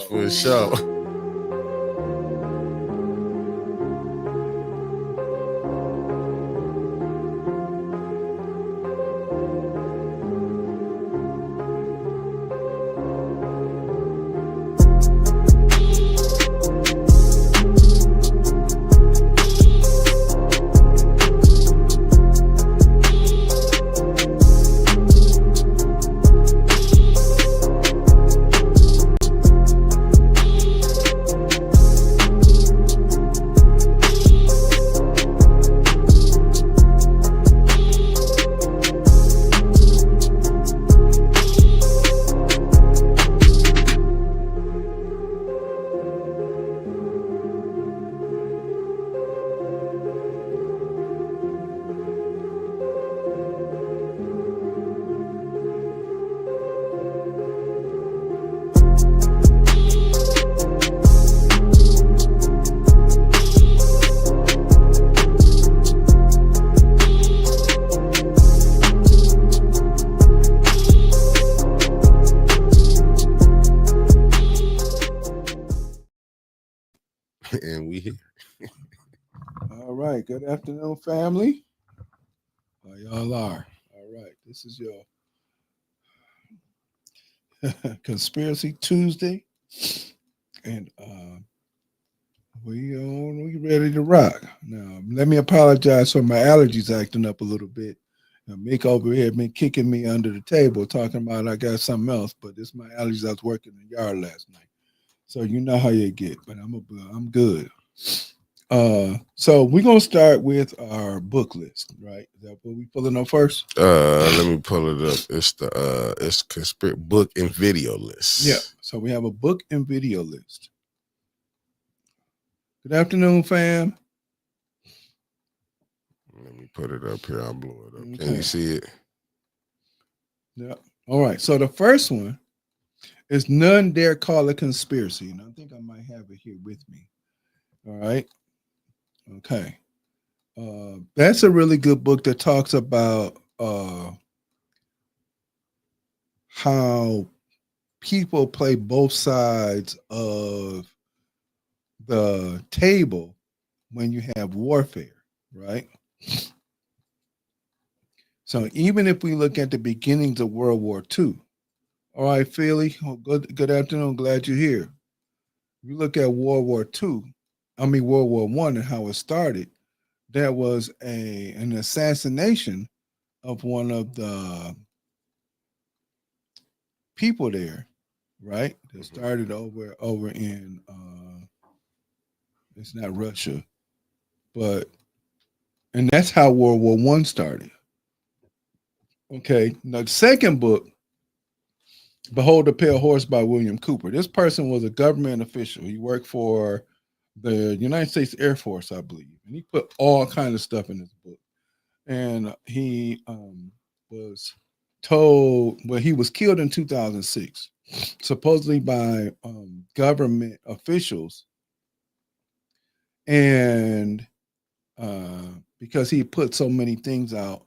for sure. And we here. All right. Good afternoon, family. How y'all are? All right. This is your Conspiracy Tuesday. And we ready to rock. Now, let me apologize for my allergies acting up a little bit. Now, Mick over here been kicking me under the table, talking about I got something else, but it's my allergies. I was working in the yard last night. So you know how you get, but I'm good. So we're gonna start with our book list, right? Is that what we pulling up first? Let me pull it up. It's conspiracy book and video list. Yeah. So we have a book and video list. Good afternoon, fam. Let me put it up here. I'll blow it up. Okay. Can you see it? Yeah. All right. So the first one is None Dare Call a Conspiracy. And I think I might have it here with me. All right. Okay. That's a really good book that talks about how people play both sides of the table when you have warfare, right? So even if we look at the beginnings of World War II, all right, Philly, good afternoon, glad you're here. We look at World War I, and how it started. There was an assassination of one of the people there, right? That started over in it's not Russia, and that's how World War I started. Okay, now the second book, Behold the Pale Horse by William Cooper. This person was a government official. He worked for the United States Air Force, I believe, and he put all kinds of stuff in this book. And he was told, well, he was killed in 2006, supposedly by government officials, and because he put so many things out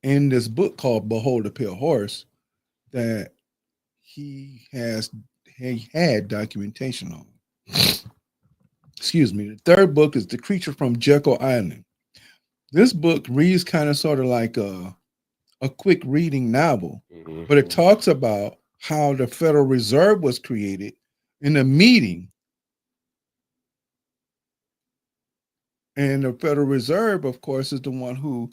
in this book called Behold the Pale Horse that he had documentation on. Excuse me. The third book is The Creature from Jekyll Island. This book reads kind of sort of like a quick reading novel, but it talks about how the Federal Reserve was created in a meeting. And the Federal Reserve, of course, is the one who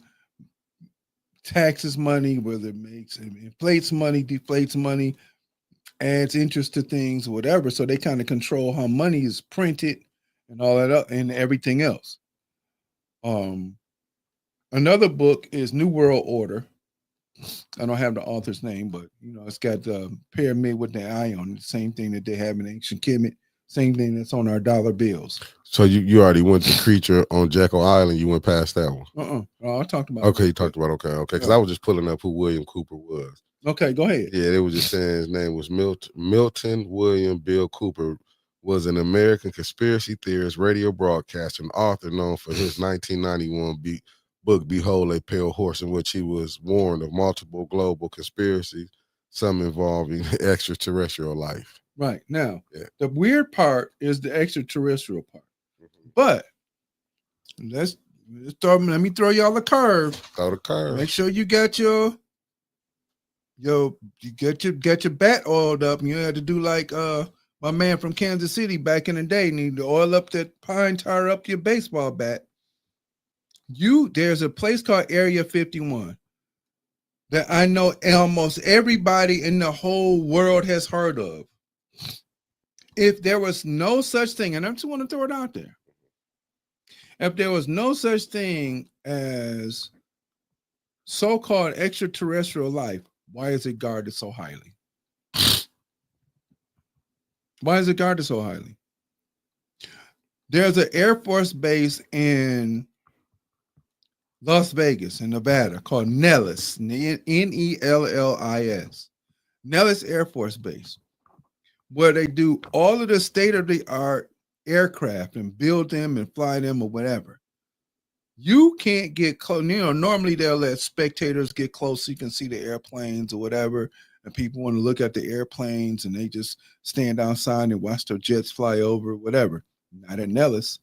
taxes money, whether it inflates money, deflates money, adds interest to things, whatever. So they kind of control how money is printed and all that and everything else. Another book is New World Order. I don't have the author's name, but it's got the pyramid with the eye on it. Same thing that they have in ancient Kemet. Same thing that's on our dollar bills. So you already went to Creature on Jekyll Island. You went past that one. Oh, I talked about. Okay, you talked about okay. Because I was just pulling up who William Cooper was. Okay, go ahead. Yeah, they was just saying his name was Milton William Bill Cooper. Was an American conspiracy theorist, radio broadcaster, and author known for his 1991 book Behold a Pale Horse, in which he was warned of multiple global conspiracies, some involving extraterrestrial life. Right. Now, Yeah. the weird part is the extraterrestrial part. But let's let me throw y'all a curve. Throw the curve. Make sure you got your you get your bat oiled up, and you had to do like my man from Kansas City back in the day, need to oil up that pine tar up your baseball bat. There's a place called Area 51 that I know almost everybody in the whole world has heard of. If there was no such thing, and I just want to throw it out there, if there was no such thing as so-called extraterrestrial life, why is it guarded so highly? Why is it guarded so highly? There's an Air Force base in Las Vegas, in Nevada, called Nellis, Nellis, Nellis Air Force Base, where they do all of the state-of-the-art aircraft and build them and fly them or whatever. You can't get close. Normally they'll let spectators get close so you can see the airplanes or whatever, and people want to look at the airplanes and they just stand outside and watch their jets fly over, whatever. Not at Nellis.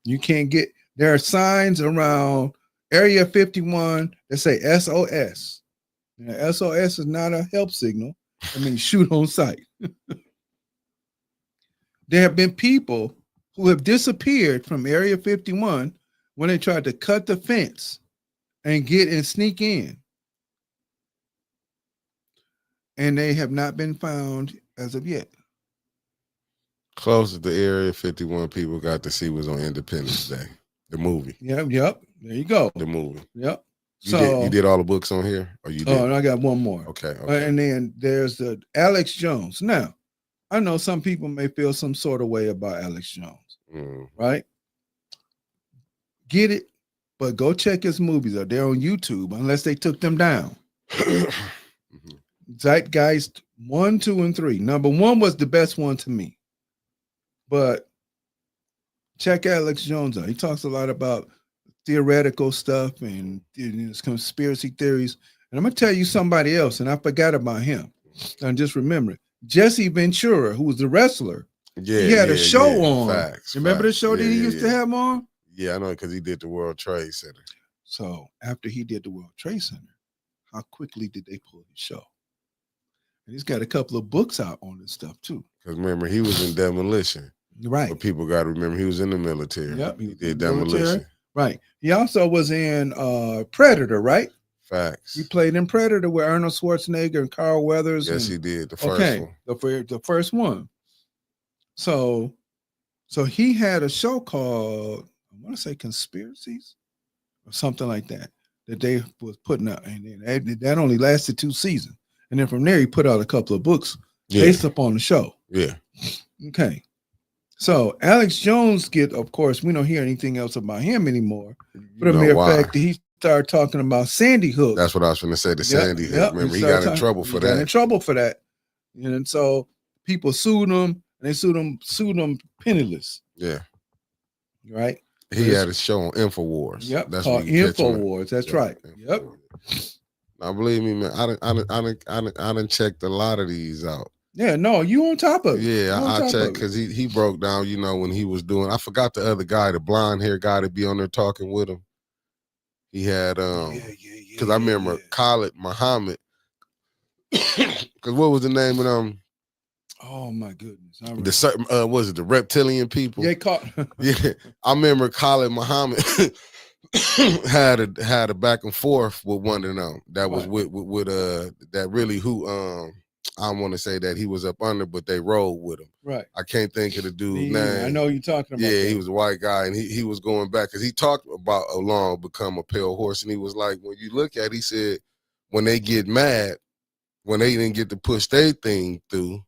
You can't get. There are signs around Area 51 that say SOS. Now, SOS is not a help signal. I mean, shoot on sight. There have been people who have disappeared from Area 51 when they tried to cut the fence and get and sneak in. And they have not been found as of yet. Closest to Area 51 people got to see was on Independence Day, the movie. Yep. There you go. The movie. Yep. You did all the books on here? Or you did? Oh, and I got one more. Okay. And then there's the Alex Jones. Now, I know some people may feel some sort of way about Alex Jones, right? Get it, but go check his movies. They're on YouTube, unless they took them down. Zeitgeist 1, 2, and 3. Number 1 was the best one to me. But check Alex Jones out. He talks a lot about theoretical stuff and conspiracy theories. And I'm going to tell you somebody else, and I forgot about him. And just remember it. Jesse Ventura, who was the wrestler. Yeah, he had a show on. Facts, remember the show that he used to have on? Yeah, I know, because he did the World Trade Center. So after he did the World Trade Center, how quickly did they pull his show? And he's got a couple of books out on this stuff too. Because remember, he was in demolition. Right. But people got to remember he was in the military. Yep. He did demolition. Right. He also was in Predator, right? Facts. He played in Predator with Arnold Schwarzenegger and Carl Weathers. Yes, he did. The first one. The first one. So he had a show called, I want to say Conspiracies or something like that they was putting out. And that only lasted 2 seasons. And then from there, he put out a couple of books based upon the show. Yeah. Okay. So Alex Jones of course, we don't hear anything else about him anymore. For the mere fact that he started talking about Sandy Hook. That's what I was going to say, the Sandy Hook. Remember, he got in trouble for that. Got in trouble for that. And so people sued him, and they sued him penniless. Yeah. Right? He had a show on InfoWars. Yep. That's called InfoWars. That's right. Yep. Now, believe me, man, I done checked a lot of these out. Yeah, no, you on top of it. Yeah, I checked because he broke down, when he was doing, I forgot the other guy, the blonde hair guy to be on there talking with him. He had, because I remember Khalid Muhammad, because what was the name of them? Oh my goodness. Was it the reptilian people? Yeah, yeah. I remember Khalid Muhammad had a back and forth with one of them that was with that really who I want to say that he was up under, but they rolled with him. Right. I can't think of the dude's name. I know you're talking about. Yeah, he was a white guy, and he was going back because he talked about a long become a pale horse, and he was like, when you look at it, he said, when they get mad, when they didn't get to push their thing through,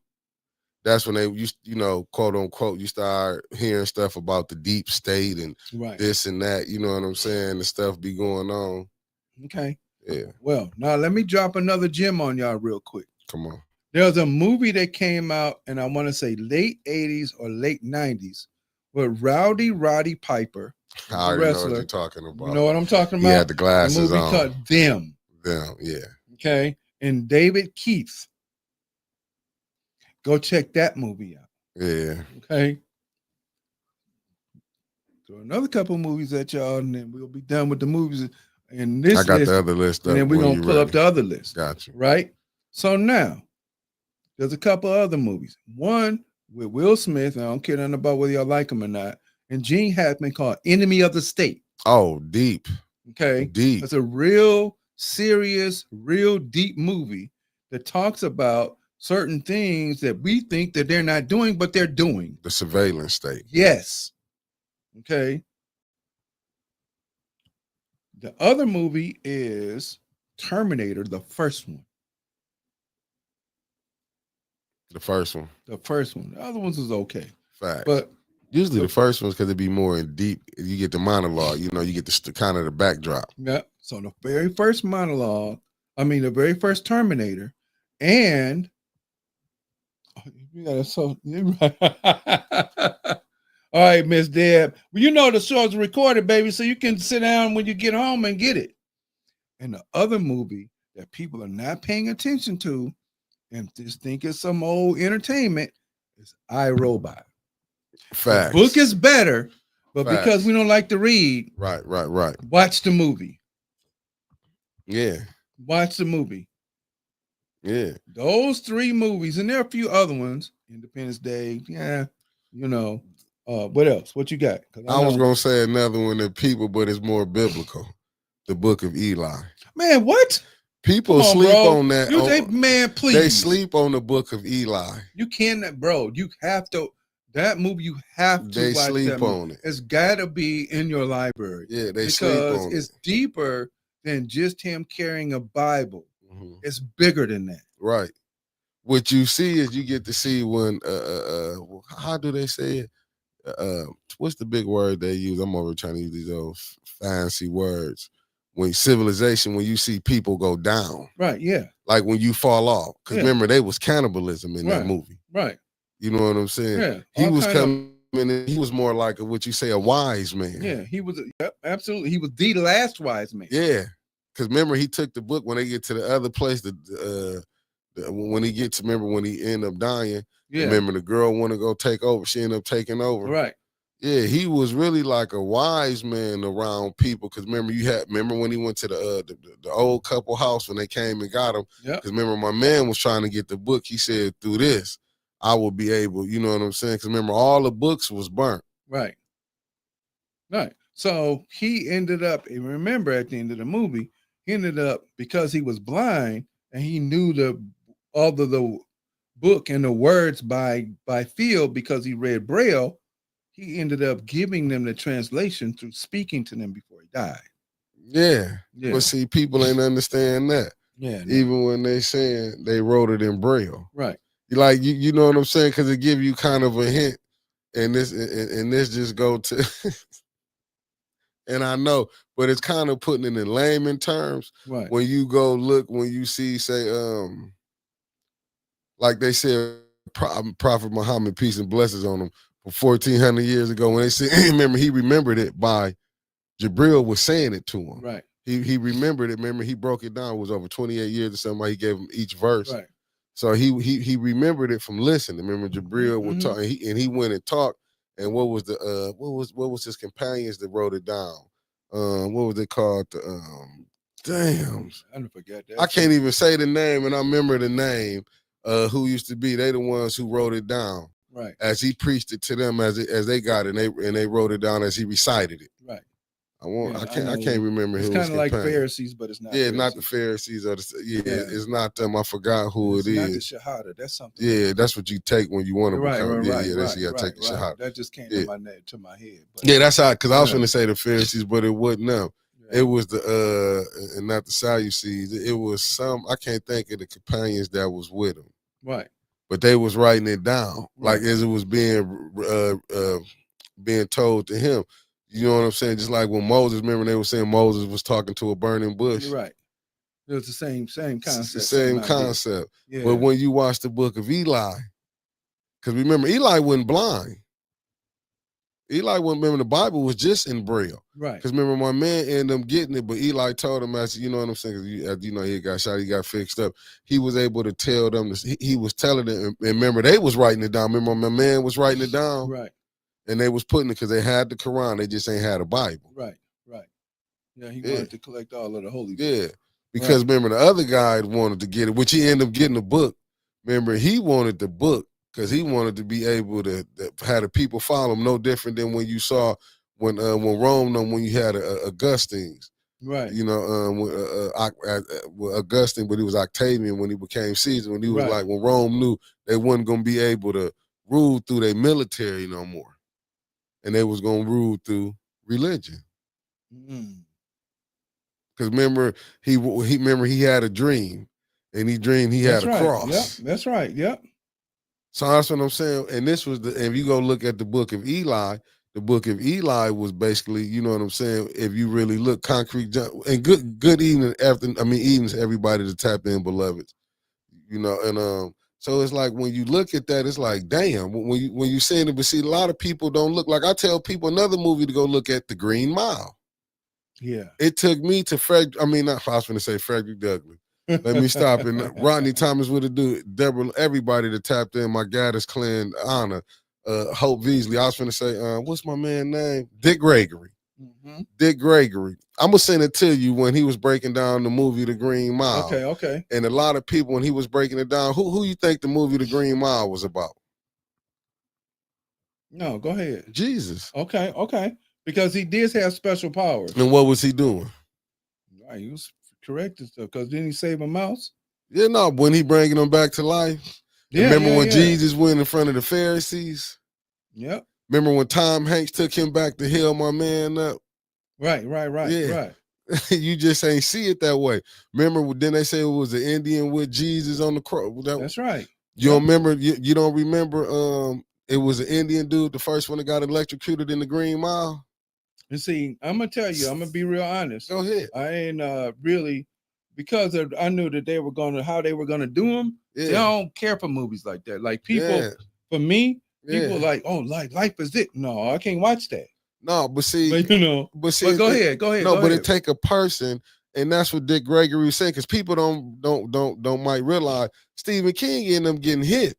that's when they, quote unquote, you start hearing stuff about the deep state and this and that. You know what I'm saying? The stuff be going on. Okay. Yeah. Well, now let me drop another gem on y'all real quick. Come on. There's a movie that came out, and I want to say late 80s or late 90s, with Roddy Piper, I already know what you're talking about. You know what I'm talking about? He had the glasses on. The movie called Them. Them, yeah. Okay. And David Keith. Go check that movie out. Yeah. Okay. So another couple of movies that y'all, and then we'll be done with the movies in I this got list, the other list and up then we're when gonna you pull up ready. the other list. Gotcha. Right. So now there's a couple other movies. One with Will Smith. I don't care nothing about whether y'all like him or not. And Gene Hackman called Enemy of the State. Oh, deep. Okay. Deep. It's a real serious, real deep movie that talks about certain things that we think that they're not doing, but they're doing. The surveillance state. Yes. Okay. The other movie is Terminator, the first one. The first one. The first one. The other ones is okay. Facts. But usually the first one's because it be more in deep. You get the monologue, you know, you get the kind of the backdrop. yeah. So the very first the very first Terminator, and you got so all right, Miss Deb. Well, you know the show's recorded, baby, so you can sit down when you get home and get it. And the other movie that people are not paying attention to and just think it's some old entertainment is iRobot. Facts. The book is better, but Facts. because we don't like to read, right. watch the movie. Yeah. Watch the movie. Yeah. Those three movies, and there are a few other ones. Independence Day, yeah, you know. What else? What you got? I was gonna say another one that people, but it's more biblical. The Book of Eli. Man, what? People sleep on that. Man, please. They sleep on the Book of Eli. You cannot, bro. You have to. That movie, you have to they watch sleep that on movie. it. It's got to be in your library. Yeah, they sleep on it. Because it's deeper than just him carrying a Bible. Mm-hmm. It's bigger than that. Right. What you see is you get to see when, how do they say it? What's the big word they use? I'm over trying to use these old fancy words. When civilization, when you see people go down. Right, yeah. Like when you fall off. Because remember, there was cannibalism in that movie. Right. You know what I'm saying? Yeah. He was coming in, he was more like what you say, a wise man. Yeah, he was, absolutely. He was the last wise man. Yeah. Because remember, he took the book when they get to the other place, when he gets, remember when he ended up dying, remember the girl want to go take over. She ended up taking over. Right. Yeah, he was really like a wise man around people. Because remember when he went to the old couple house when they came and got him. Yeah. Because remember my man was trying to get the book. He said through this, I will be able. You know what I'm saying? Because remember all the books was burnt. Right. Right. So he ended up. Remember at the end of the movie, he ended up because he was blind and he knew all of the book and the words by feel because he read Braille. He ended up giving them the translation through speaking to them before he died. Yeah. But see, people ain't understand that. Yeah. Even when they saying they wrote it in Braille. Right. Like you know what I'm saying? Because it give you kind of a hint. And this just go to and I know, but it's kind of putting it in layman terms. Right. When you go look, when you see, say, like they said, Prophet Muhammad, peace and blessings on him, 1,400 years ago, when they said, remember, he remembered it by Jibril was saying it to him. Right. He remembered it. Remember, he broke it down. It was over 28 years or something. He gave him each verse. Right. So he remembered it from listening. Remember, Jibril would talk, and he went and talked. And what was his companions that wrote it down? What was it called? Damn, I forget that. I can't even say the name, and I remember the name. Who used to be? They the ones who wrote it down. Right. As he preached it to them, as they got it, and they wrote it down as he recited it. Right. I can't remember who. It's kind of like Pharisees, but it's not. Yeah, not the Pharisees or it's not them. I forgot who it is. Not the Shahada. That's something. Yeah, that's what you take when you want to become. That's you gotta take the Shahada. That just came to my head. But, yeah, that's how. Because I was going to say the Pharisees, but it wasn't them. It was and not the Sadducees. It was some. I can't think of the companions that was with them. Right. But they was writing it down like as it was being told to him. You know what I'm saying? Just like when Moses, remember they were saying Moses was talking to a burning bush. You're right. It was the same concept. It's the same concept. Yeah. But when you watch the book of Eli, because remember, Eli wasn't blind. Eli wouldn't remember the Bible was just in Braille. Right. Because remember, my man ended up getting it, but Eli told him, as you know what I'm saying, because you know he got shot, he got fixed up. He was able to tell them, he was telling them, and remember, they was writing it down. Remember, my man was writing it down? Right. And they was putting it, because they had the Quran, they just ain't had a Bible. Right. Right. Yeah, he wanted to collect all of the holy books. Yeah. Because remember, the other guy wanted to get it, which he ended up getting the book. Remember, he wanted the book because he wanted to be able to have the people follow him. No different than when you saw when Rome, when you had Augustine's, right? You know, Augustine, but he was Octavian when he became Caesar. When he was like, when Rome knew they wasn't gonna be able to rule through their military no more, and they was gonna rule through religion. Because remember, he had a dream, and he dreamed he had a cross. Yep, that's right. Yep. So that's what I'm saying. And this was if you go look at the book of Eli, the book of Eli was basically, you know what I'm saying, if you really look, concrete and good evening evenings everybody to tap in, beloveds. You know, and so it's like when you look at that, it's like, damn, when you seeing it, but see, a lot of people don't look. Like I tell people another movie to go look at, The Green Mile. Yeah. It took me to I was going to say Frederick Douglass. Let me stop. And Rodney Thomas would have do it. Deborah, everybody that tapped in, my Gaddis clan, Honor, Hope Beasley. I was going to say, what's my man's name? Dick Gregory. Mm-hmm. Dick Gregory. I'm going to send it to you when he was breaking down the movie The Green Mile. Okay. And a lot of people, when he was breaking it down, who you think the movie The Green Mile was about? No, go ahead. Jesus. Okay. Because he did have special powers. And what was he doing? Right, he was correcting stuff. Because didn't he save a mouse? Yeah, no. When he bringing them back to life. Yeah, remember when Jesus went in front of the Pharisees? Yep. Remember when Tom Hanks took him back to heal my man up? Right. Yeah. You just ain't see it that way. Remember, then they say it was an Indian with Jesus on the cross. That's right. You don't remember? You don't remember? It was an Indian dude, the first one that got electrocuted in the Green Mile. And see, I'm gonna tell you, I'm gonna be real honest. Go ahead. I ain't really, because I knew that how they were gonna do them. Yeah. See, I don't care for movies like that. Like people, for me, people are like, oh, life is it. No, I can't watch that. No, but see, but go ahead. No, but it take a person, and that's what Dick Gregory was saying, because people don't might realize Stephen King ended up getting hit.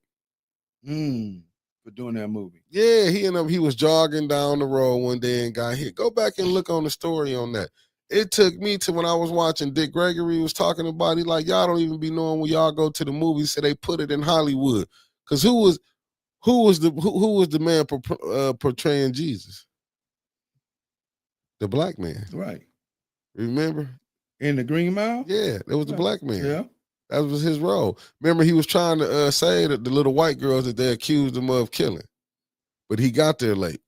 For doing that movie. Yeah, he was jogging down the road one day and got hit. Go back and look on the story on that. It took me to when I was watching Dick Gregory was talking about it, like, y'all don't even be knowing when y'all go to the movies, so they put it in Hollywood. Because who was the man portraying Jesus? The black man. Right. Remember? In The Green Mile? Yeah, it was the black man. Yeah. That was his role. Remember, he was trying to say that the little white girls that they accused him of killing. But he got there late.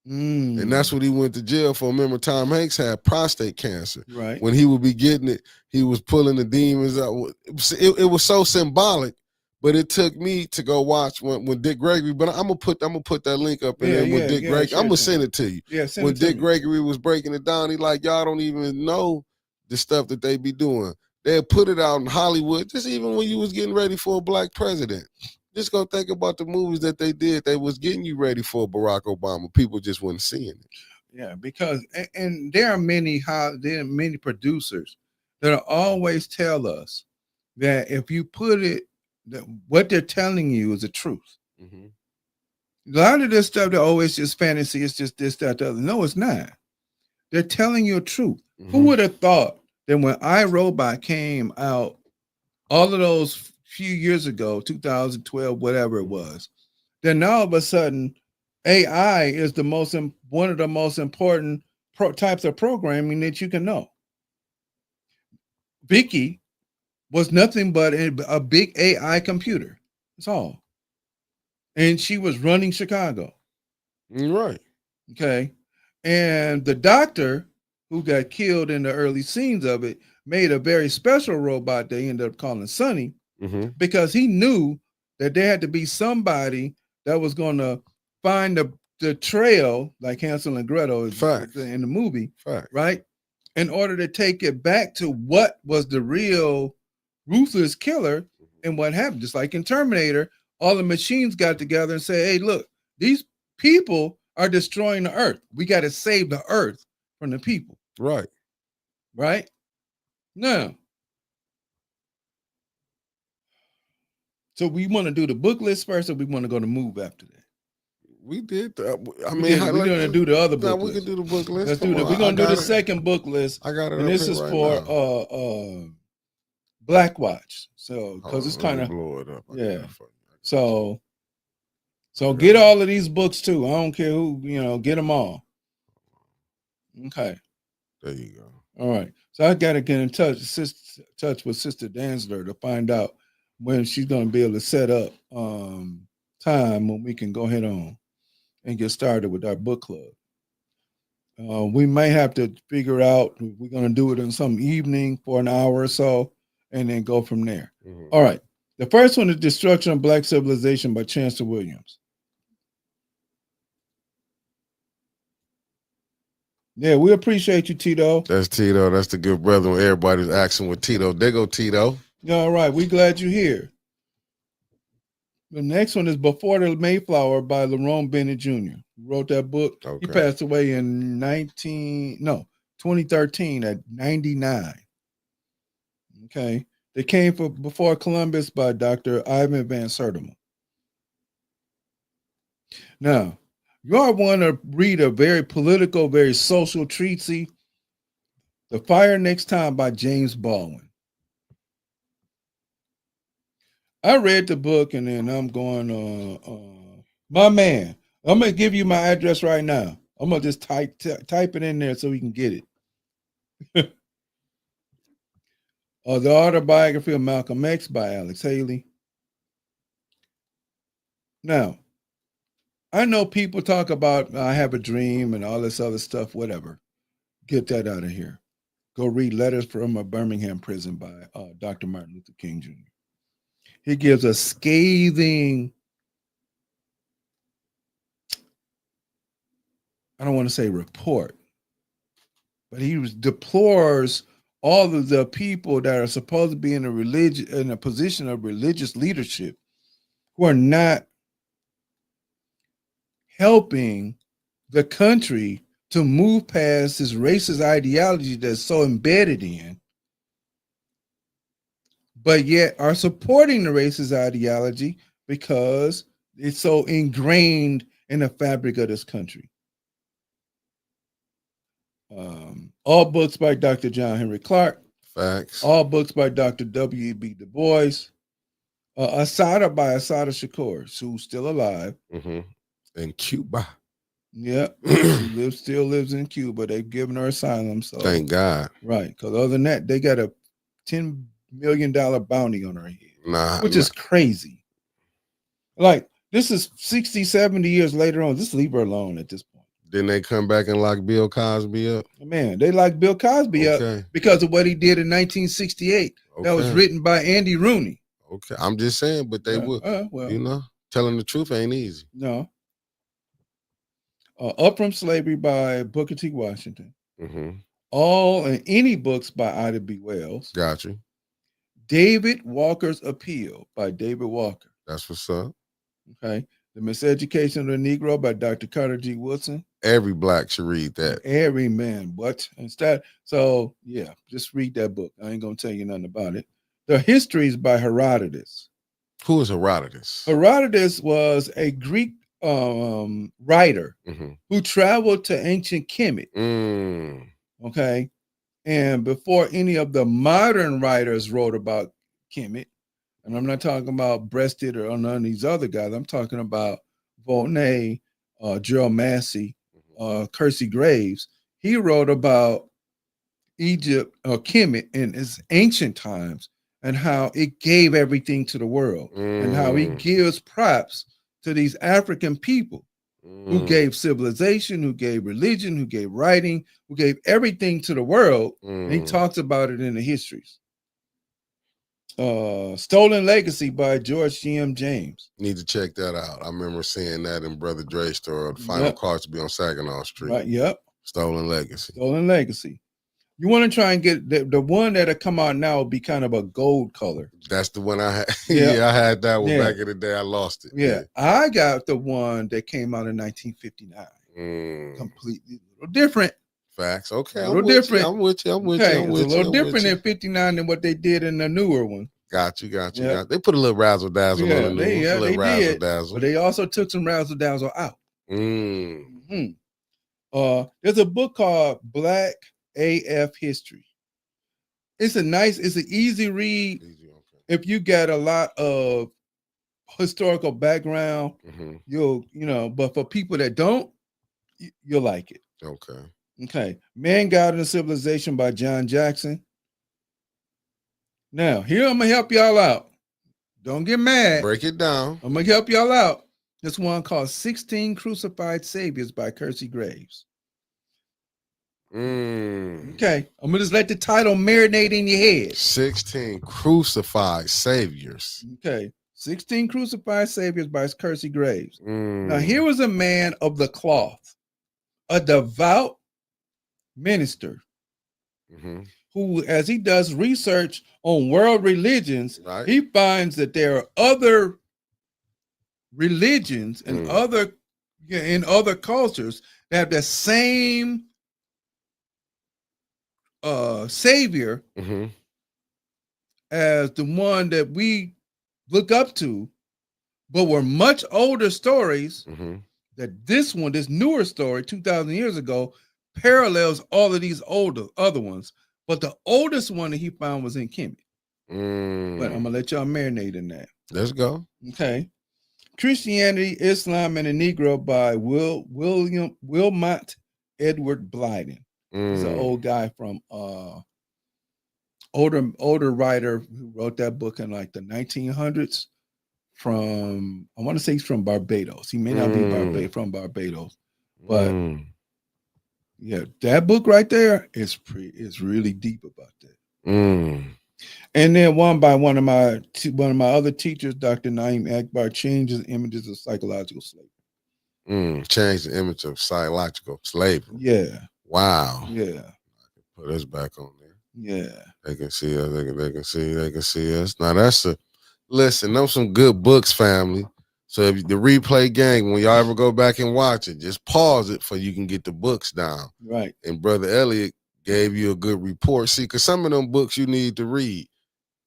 And that's what he went to jail for. Remember, Tom Hanks had prostate cancer. Right. When he would be getting it, he was pulling the demons out. It was so symbolic, but it took me to go watch when Dick Gregory, but I'm gonna put that link up in there with Dick Gregory. I'm gonna send it to you. Yeah, when Dick Gregory was breaking it down, he like, y'all don't even know the stuff that they be doing. They'll put it out in Hollywood, just even when you was getting ready for a black president. Just go think about the movies that they did. They was getting you ready for Barack Obama. People just weren't seeing it. Yeah, because and there are many producers that always tell us that if you put it, that what they're telling you is the truth. Mm-hmm. A lot of this stuff, they're always just fantasy. It's just this, that, the other. No, it's not. They're telling you the truth. Mm-hmm. Who would have thought that when iRobot came out, all of those few years ago, 2012, whatever it was, then all of a sudden, AI is one of the most important types of programming that you can know. Vicky was nothing but a big AI computer. That's all. And she was running Chicago. Right. Okay. And the doctor who got killed in the early scenes of it made a very special robot they ended up calling Sonny, because he knew that there had to be somebody that was going to find the trail, like Hansel and Gretel in the movie, right? In order to take it back to what was the real ruthless killer and what happened. Just like in Terminator, all the machines got together and said, hey, look, these people are destroying the earth. We got to save the earth from the people. Right. Right? Now, so we want to do the book list first, or we want to go to move after that? We did. We're gonna do the other book we list. can do the book list. Let's do that. We're gonna do the second book list. I got it. And up this here is right for now. Black Watch. So because it's Let me kind of blow it up. yeah. So get all of these books too. I don't care who, get them all. Okay. There you go. All right. So I got to get in touch with Sister Danzler to find out when she's going to be able to set up time when we can go ahead on and get started with our book club. We might have to figure out if we're going to do it in some evening for an hour or so and then go from there. Mm-hmm. All right. The first one is Destruction of Black Civilization by Chancellor Williams. Yeah, we appreciate you, Tito. That's Tito. That's the good brother when everybody's asking with Tito. There go Tito. Yeah, all right. We glad you're here. The next one is Before the Mayflower by Lerone Bennett Jr. He wrote that book. Okay. He passed away in 2013 at 99. Okay. They Came for Before Columbus by Dr. Ivan Van Sertima. Now, you all want to read a very political, very social treatise, The Fire Next Time by James Baldwin. I read the book and then I'm going, my man, I'm going to give you my address right now. I'm going to just type it in there so we can get it. The Autobiography of Malcolm X by Alex Haley. Now, I know people talk about I have a dream and all this other stuff, whatever. Get that out of here. Go read Letters from a Birmingham Prison by Dr. Martin Luther King Jr. He gives a scathing, I don't want to say report, but he deplores all of the people that are supposed to be in a position of religious leadership who are not helping the country to move past this racist ideology that's so embedded in, but yet are supporting the racist ideology because it's so ingrained in the fabric of this country. All books by Dr. John Henry Clark. Facts. All books by Dr. W.E.B. Du Bois. Asada by Asada Shakur, who's still alive. Mm-hmm. In Cuba. Yeah, she still lives in Cuba. They've given her asylum. So thank God. Right, because other than that, they got a $10 million bounty on her head, which is crazy. Like, this is 60, 70 years later on. Just leave her alone at this point. Then they come back and lock Bill Cosby up? Man, they locked Bill Cosby up because of what he did in 1968. That was written by Andy Rooney. Okay, I'm just saying, but they would, telling the truth ain't easy. No. Up From Slavery by Booker T. Washington. Mm-hmm. All and Any Books by Ida B. Wells. Got you. David Walker's Appeal by David Walker. That's what's up. Okay. The Miseducation of the Negro by Dr. Carter G. Woodson. Every black should read that. Every man. What? Instead, so yeah, just read that book. I ain't gonna tell you nothing about it. The Histories by Herodotus. Who is Herodotus? Herodotus was a Greek writer who traveled to ancient Kemet. Okay. And before any of the modern writers wrote about Kemet, and I'm not talking about Breasted or none of these other guys, I'm talking about Volney, Gerald Massey, Kersey Graves. He wrote about Egypt or Kemet in its ancient times and how it gave everything to the world and how he gives props to these African people who gave civilization, who gave religion, who gave writing, who gave everything to the world. And he talks about it in the histories. Stolen Legacy by George G.M. James. Need to check that out. I remember seeing that in Brother Dre's store. The final cards to be on Saginaw Street. Right, yep. Stolen Legacy. Stolen Legacy. You want to try and get the one that'll come out now will be kind of a gold color. That's the one I had. Yeah, I had that one back in the day. I lost it. Yeah. I got the one that came out in 1959. Completely little different. Facts. Okay, A I'm little with you. different. I'm with you. I'm with you. Okay, I'm it's a with you. little I'm with different you. in 59 than what they did in the newer one. Got you. Got you. Yeah. Got. They put a little razzle dazzle on Yeah, the new one. A they little razzle did, dazzle. but they also took some razzle dazzle out. Mm. There's a book called Black AF History. It's an easy read Easy. Okay. if you got a lot of historical background. Mm-hmm. But for people that don't, you'll like it. Okay. Okay, Man, God, and Civilization by John Jackson. Now, here I'm gonna help y'all out. Don't get mad. Break it down. I'm gonna help y'all out. This one called 16 Crucified Saviors by Kersey Graves. Okay, I'm gonna just let the title marinate in your head. 16 Crucified Saviors. Okay, 16 Crucified Saviors by Kersey Graves. Now, here was a man of the cloth, a devout minister, who, as he does research on world religions, he finds that there are other religions and other cultures that have the same savior as the one that we look up to, but were much older stories. That this newer story, 2,000 years ago, parallels all of these other ones. But the oldest one that he found was in Kemet. But I'm gonna let y'all marinate in that. Let's go. Okay. Christianity, Islam, and the Negro by Wilmot Edward Blyden. He's an old guy from older writer who wrote that book in like the 1900s. From, I want to say he's from Barbados. He may not be from Barbados, but yeah, that book right there is really deep about that. And then one by one of my other teachers, Dr. Naeem Akbar, changes images of psychological slavery. Change the image of psychological slavery. Yeah. Wow. Yeah. Put us back on there. Yeah. They can see us. They can see us. Now listen, those some good books, family. So if the replay gang, when y'all ever go back and watch it, just pause it so you can get the books down. Right. And Brother Elliott gave you a good report. See, because some of them books you need to read.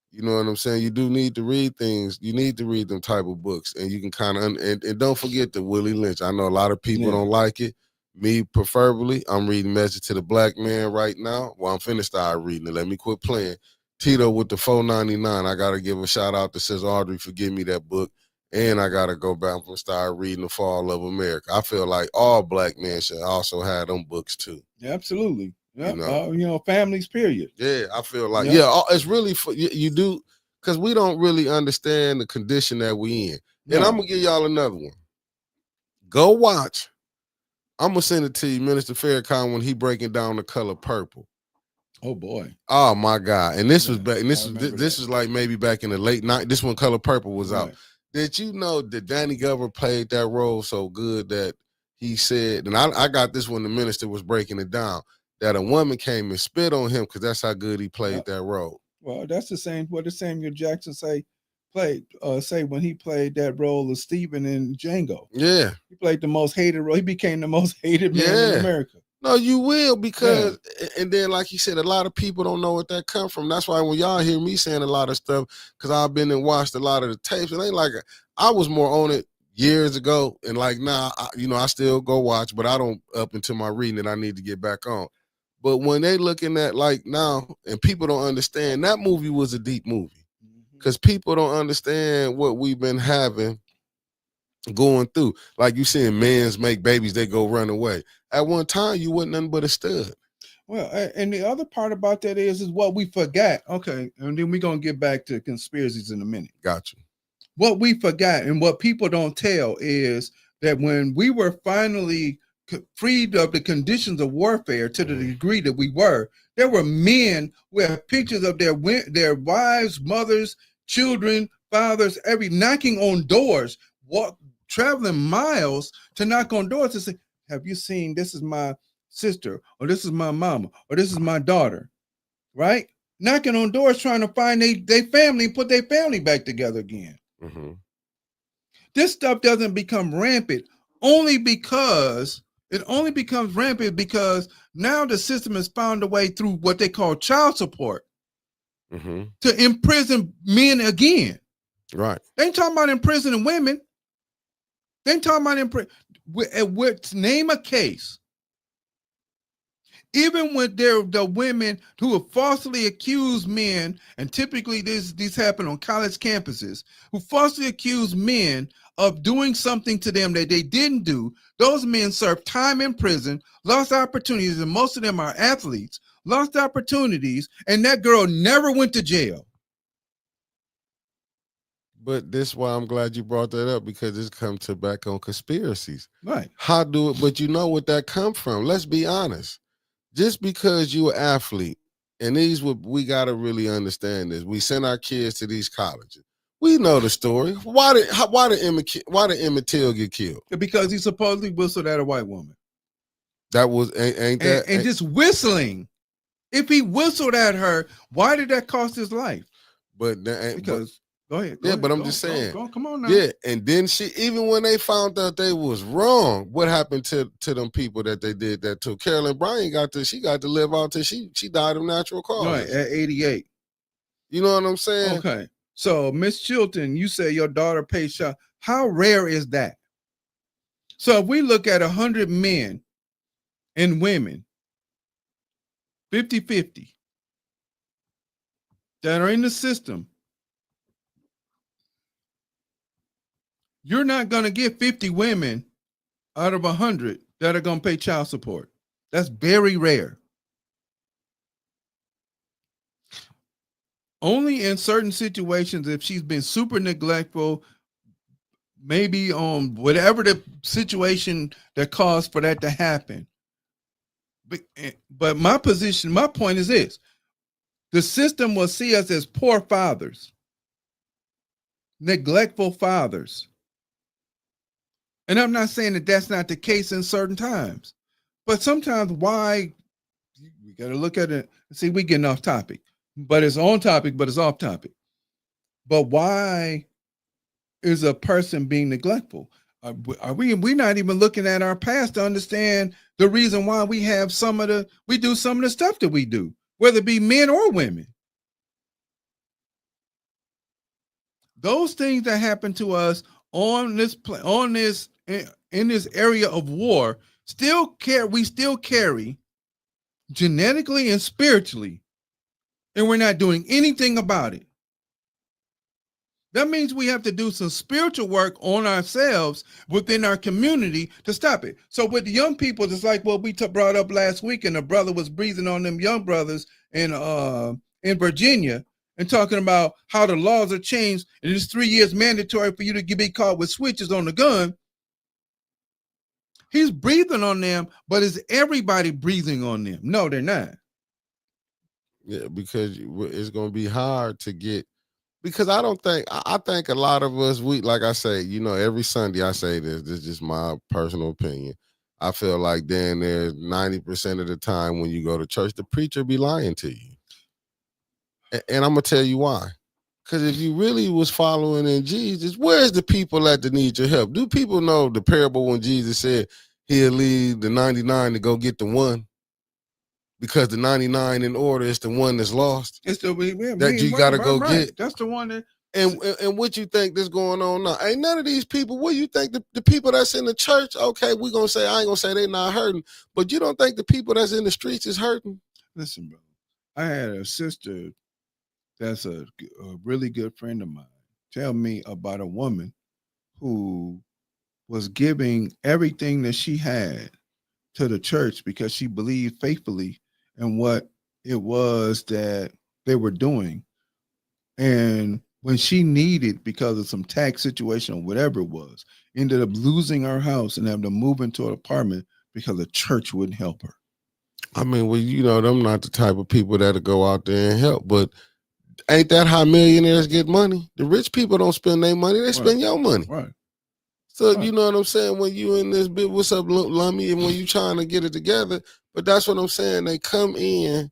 You know what I'm saying? You do need to read things. You need to read them type of books. And you can kind of, and don't forget the Willie Lynch. I know a lot of people don't like it. Me, preferably, I'm reading Message to the Black Man right now. Well, I'm finna start reading it. Let me quit playing. Tito with the $4.99. I got to give a shout out to Sis Audrey for giving me that book. And I got to go back and start reading The Fall of America. I feel like all black men should also have them books too. Absolutely. Yeah, families, period. Yeah, I feel like, it's really for you do, because we don't really understand the condition that we in. And I'm going to give y'all another one. Go watch. I'm going to send it to you, Minister Farrakhan, when he breaking down The Color Purple. Oh, boy. Oh, my God. And this was back, and this is like maybe back in the late 90s. This one, Color Purple, was out. Did you know that Danny Glover played that role so good that he said, and I got this when the minister was breaking it down, that a woman came and spit on him because that's how good he played that role. Well, that's the same what the Samuel Jackson say when he played that role of Stephen in Django. Yeah. He played the most hated role. He became the most hated man in America. No, you will, because and then like you said, a lot of people don't know what that come from. That's why when y'all hear me saying a lot of stuff, because I've been and watched a lot of the tapes, it ain't like I was more on it years ago, and like now, I still go watch, but I don't up until my reading that I need to get back on. But when they looking at like now, and people don't understand, that movie was a deep movie, because people don't understand what we've been having going through. Like you saying, men's make babies, they go run away. At one time, you wasn't nothing but a stud. Well, and the other part about that is what we forgot. Okay, and then we're gonna get back to conspiracies in a minute. Got you. What we forgot and what people don't tell is that when we were finally freed of the conditions of warfare to the degree that we were, there were men who have pictures of their wives, mothers, children, fathers, knocking on doors, traveling miles to knock on doors to say, have you seen, this is my sister, or this is my mama, or this is my daughter, right? Knocking on doors trying to find their family and put their family back together again. This stuff doesn't become rampant only because It only becomes rampant because now the system has found a way through what they call child support to imprison men again. Right. They ain't talking about imprisoning women. They ain't talking about name a case. Even when they're the women who have falsely accused men, and typically these happen on college campuses, who falsely accuse men of doing something to them that they didn't do, those men served time in prison, lost opportunities, and most of them are athletes, lost opportunities, and that girl never went to jail. But this is why I'm glad you brought that up, because it's come to back on conspiracies. Right. How do it? But you know what that come from? Let's be honest. Just because you're an athlete, and we got to really understand this. We send our kids to these colleges. We know the story. Why did Emmett Till get killed? Because he supposedly whistled at a white woman. That was ain't that and just whistling. If he whistled at her, why did that cost his life? But because go ahead. Yeah, but I'm just saying. Come on now. Yeah, and then even when they found out they was wrong, what happened to them people that they did that to? Carolyn Bryant got to live out till she died of natural causes. Right, at 88. You know what I'm saying? Okay. So, Miss Chilton, you say your daughter paid child. How rare is that? So if we look at 100 men and women, 50-50, that are in the system, you're not going to get 50 women out of 100 that are going to pay child support. That's very rare. Only in certain situations, if she's been super neglectful, maybe on whatever the situation that caused for that to happen. But my point is this: the system will see us as poor fathers, neglectful fathers. And I'm not saying that that's not the case in certain times, but sometimes we got to look at it. See, we're getting off topic, but it's on topic, but it's off topic. But why is a person being neglectful? We're not even looking at our past to understand the reason why we do some of the stuff that we do, whether it be men or women. Those things that happen to us in this area of war we still carry genetically and spiritually, and we're not doing anything about it. That means we have to do some spiritual work on ourselves within our community to stop it. So with the young people, it's like what we brought up last week, and the brother was breathing on them young brothers in Virginia and talking about how the laws are changed and it's 3 years mandatory for you to be caught with switches on the gun. He's breathing on them, but is everybody breathing on them? No, they're not. Yeah, because it's going to be hard to get. Because I think a lot of us, like I say, every Sunday I say this is just my personal opinion. I feel like there's 90% of the time when you go to church, the preacher be lying to you. And I'm going to tell you why. Because if you really was following in Jesus, where's the people that need your help? Do people know the parable when Jesus said he'll leave the 99 to go get the one? Because the 99 in order is the one that's lost. It's the that you got to go get. That's the one that. And what you think that's going on now? Ain't none of these people. What you think the people that's in the church? Okay, we gonna say I ain't gonna say they're not hurting, but you don't think the people that's in the streets is hurting? Listen, bro. I had a sister that's a really good friend of mine tell me about a woman who was giving everything that she had to the church because she believed faithfully in what it was that they were doing. And when she needed, because of some tax situation or whatever it was, ended up losing her house and having to move into an apartment because the church wouldn't help her. I mean, well, them not the type of people that'll go out there and help, but ain't that how millionaires get money? The rich people don't spend their money, they spend your money. Right. So you know what I'm saying? When you in this bit, what's up, Lummy? And when you trying to get it together, but that's what I'm saying. They come in.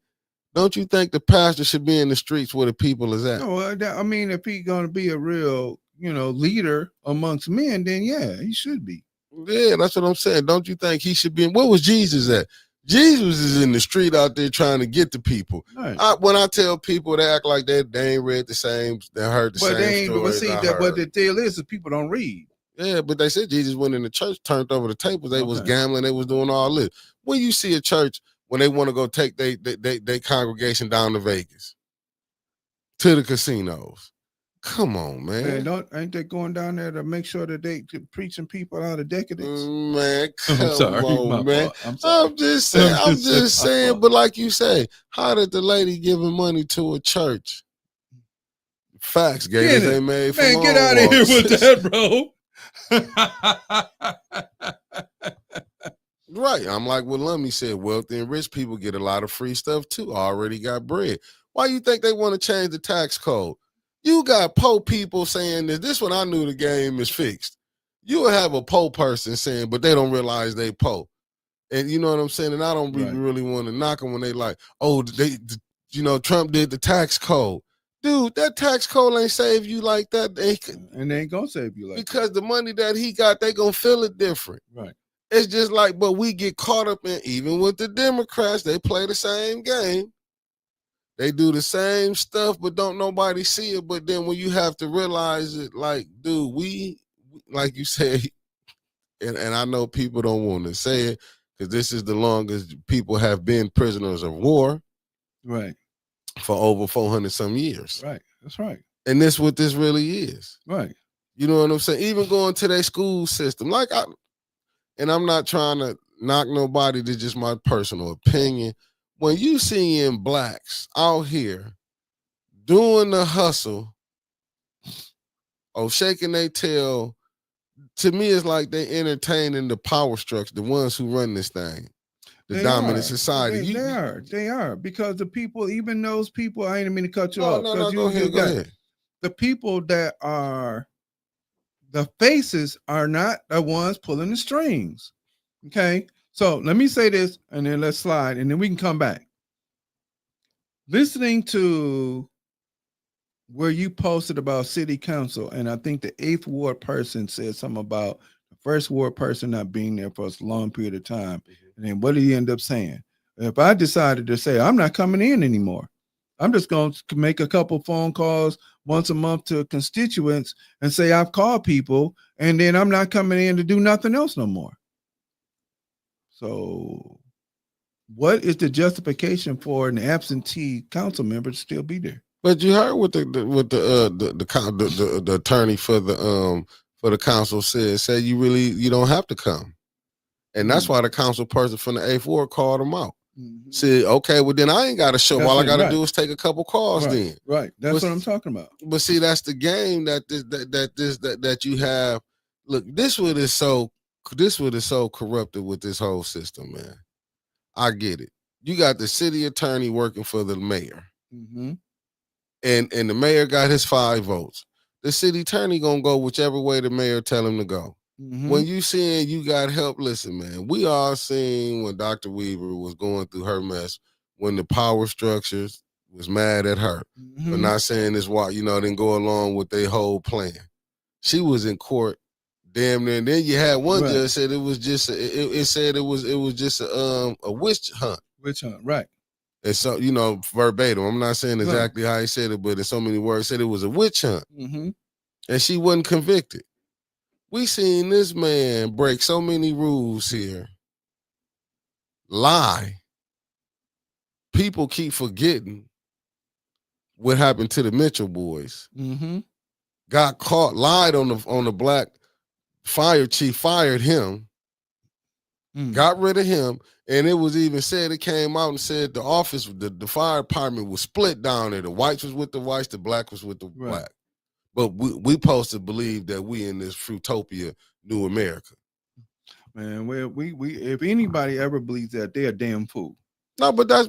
Don't you think the pastor should be in the streets where the people is at? No, I mean, if he's going to be a real, leader amongst men, then yeah, he should be. Yeah, that's what I'm saying. Don't you think he should be in? Where was Jesus at? Jesus is in the street out there trying to get to people. Right. When I tell people, they act like they ain't read the same, they heard the But same they ain't. But stories see I that. But heard. the deal is people don't read. Yeah, but they said Jesus went in the church, turned over the tables. They was Okay. gambling. They was doing all this. When you see a church when they want to go take they congregation down to Vegas, to the casinos, come on, Man, man. ain't they going down there to make sure that they preaching people out of decadence? Man, I'm come sorry, on, my man. fault. I'm sorry. I'm just saying, I'm Saying just my saying, fault. but like you say, how did the lady giving money to a church? Facts, Gators Get ain't made for man, get long out of here walks. with that, bro. Right. I'm like what Lummy said, wealthy and rich people get a lot of free stuff too. Already got bread. Why you think they want to change the tax code? You got poor people saying that this one I knew the game is fixed. You will have a poor person saying, but they don't realize they poor. And you know what I'm saying? And I don't Right. really want to knock them when they like, oh, Trump did the tax code. Dude, that tax code ain't save you like that. And they ain't gonna save you like because the money that he got, they gonna feel it different. Right. It's just like, but we get caught up in, even with the Democrats, they play the same game. They do the same stuff, but don't nobody see it. But then when you have to realize it, like, dude, like you say, and I know people don't want to say it, because this is the longest people have been prisoners of war. Right. For over 400 some years. Right. That's right. And this what this really is. Right. You know what I'm saying? Even going to their school system. And I'm not trying to knock nobody, this is just my personal opinion. When you seeing blacks out here doing the hustle or shaking their tail, to me it's like they entertaining the power structure, the ones who run this thing. The dominant society. They are because the people, even those people. I ain't mean to cut you off. No, go ahead. The people that are the faces are not the ones pulling the strings. Okay, so let me say this, and then let's slide, and then we can come back. Listening to where you posted about city council, and I think the 8th ward person said something about the 1st ward person not being there for a long period of time. And then what did he end up saying? If I decided to say I'm not coming in anymore, I'm just going to make a couple phone calls once a month to constituents and say I've called people, and then I'm not coming in to do nothing else no more. So what is the justification for an absentee council member to still be there? But you heard what the attorney for the council said you don't have to come. And that's why the council person from the 8th ward called him out. Mm-hmm. Said, okay, well then I ain't got to show. All I got to do is take a couple calls. Right, then right. That's what I'm talking about. But see, that's the game that you have. Look, this what is so corrupted with this whole system, man. I get it. You got the city attorney working for the mayor, mm-hmm. and the mayor got his 5 votes. The city attorney gonna go whichever way the mayor tell him to go. Mm-hmm. When you seeing you got help, listen, man. We all seen when Dr. Weaver was going through her mess, when the power structures was mad at her for not saying this, why didn't go along with their whole plan. She was in court, damn near. And then you had one judge said it was just it said it was just a witch hunt. Witch hunt, right? And so verbatim. I'm not saying exactly how he said it, but in so many words, said it was a witch hunt, and she wasn't convicted. We seen this man break so many rules here. Lie. People keep forgetting what happened to the Mitchell boys. Mm-hmm. Got caught, lied on the black fire chief, fired him, got rid of him, and it was even said, it came out and said the office, the fire department was split down there. The whites was with the whites, the black was with the black. But we supposed to believe that we in this Fruitopia, New America. Man, we if anybody ever believes that, they're a damn fool. No, but that's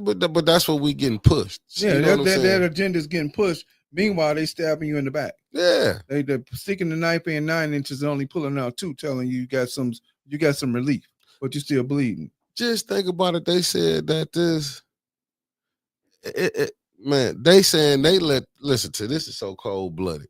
what we getting pushed. Yeah, that agenda's getting pushed. Meanwhile, they stabbing you in the back. Yeah, they're sticking the knife in 9 inches, only pulling out 2, telling you got some relief, but you're still bleeding. Just think about it. They said that man, they saying listen to this is so cold blooded.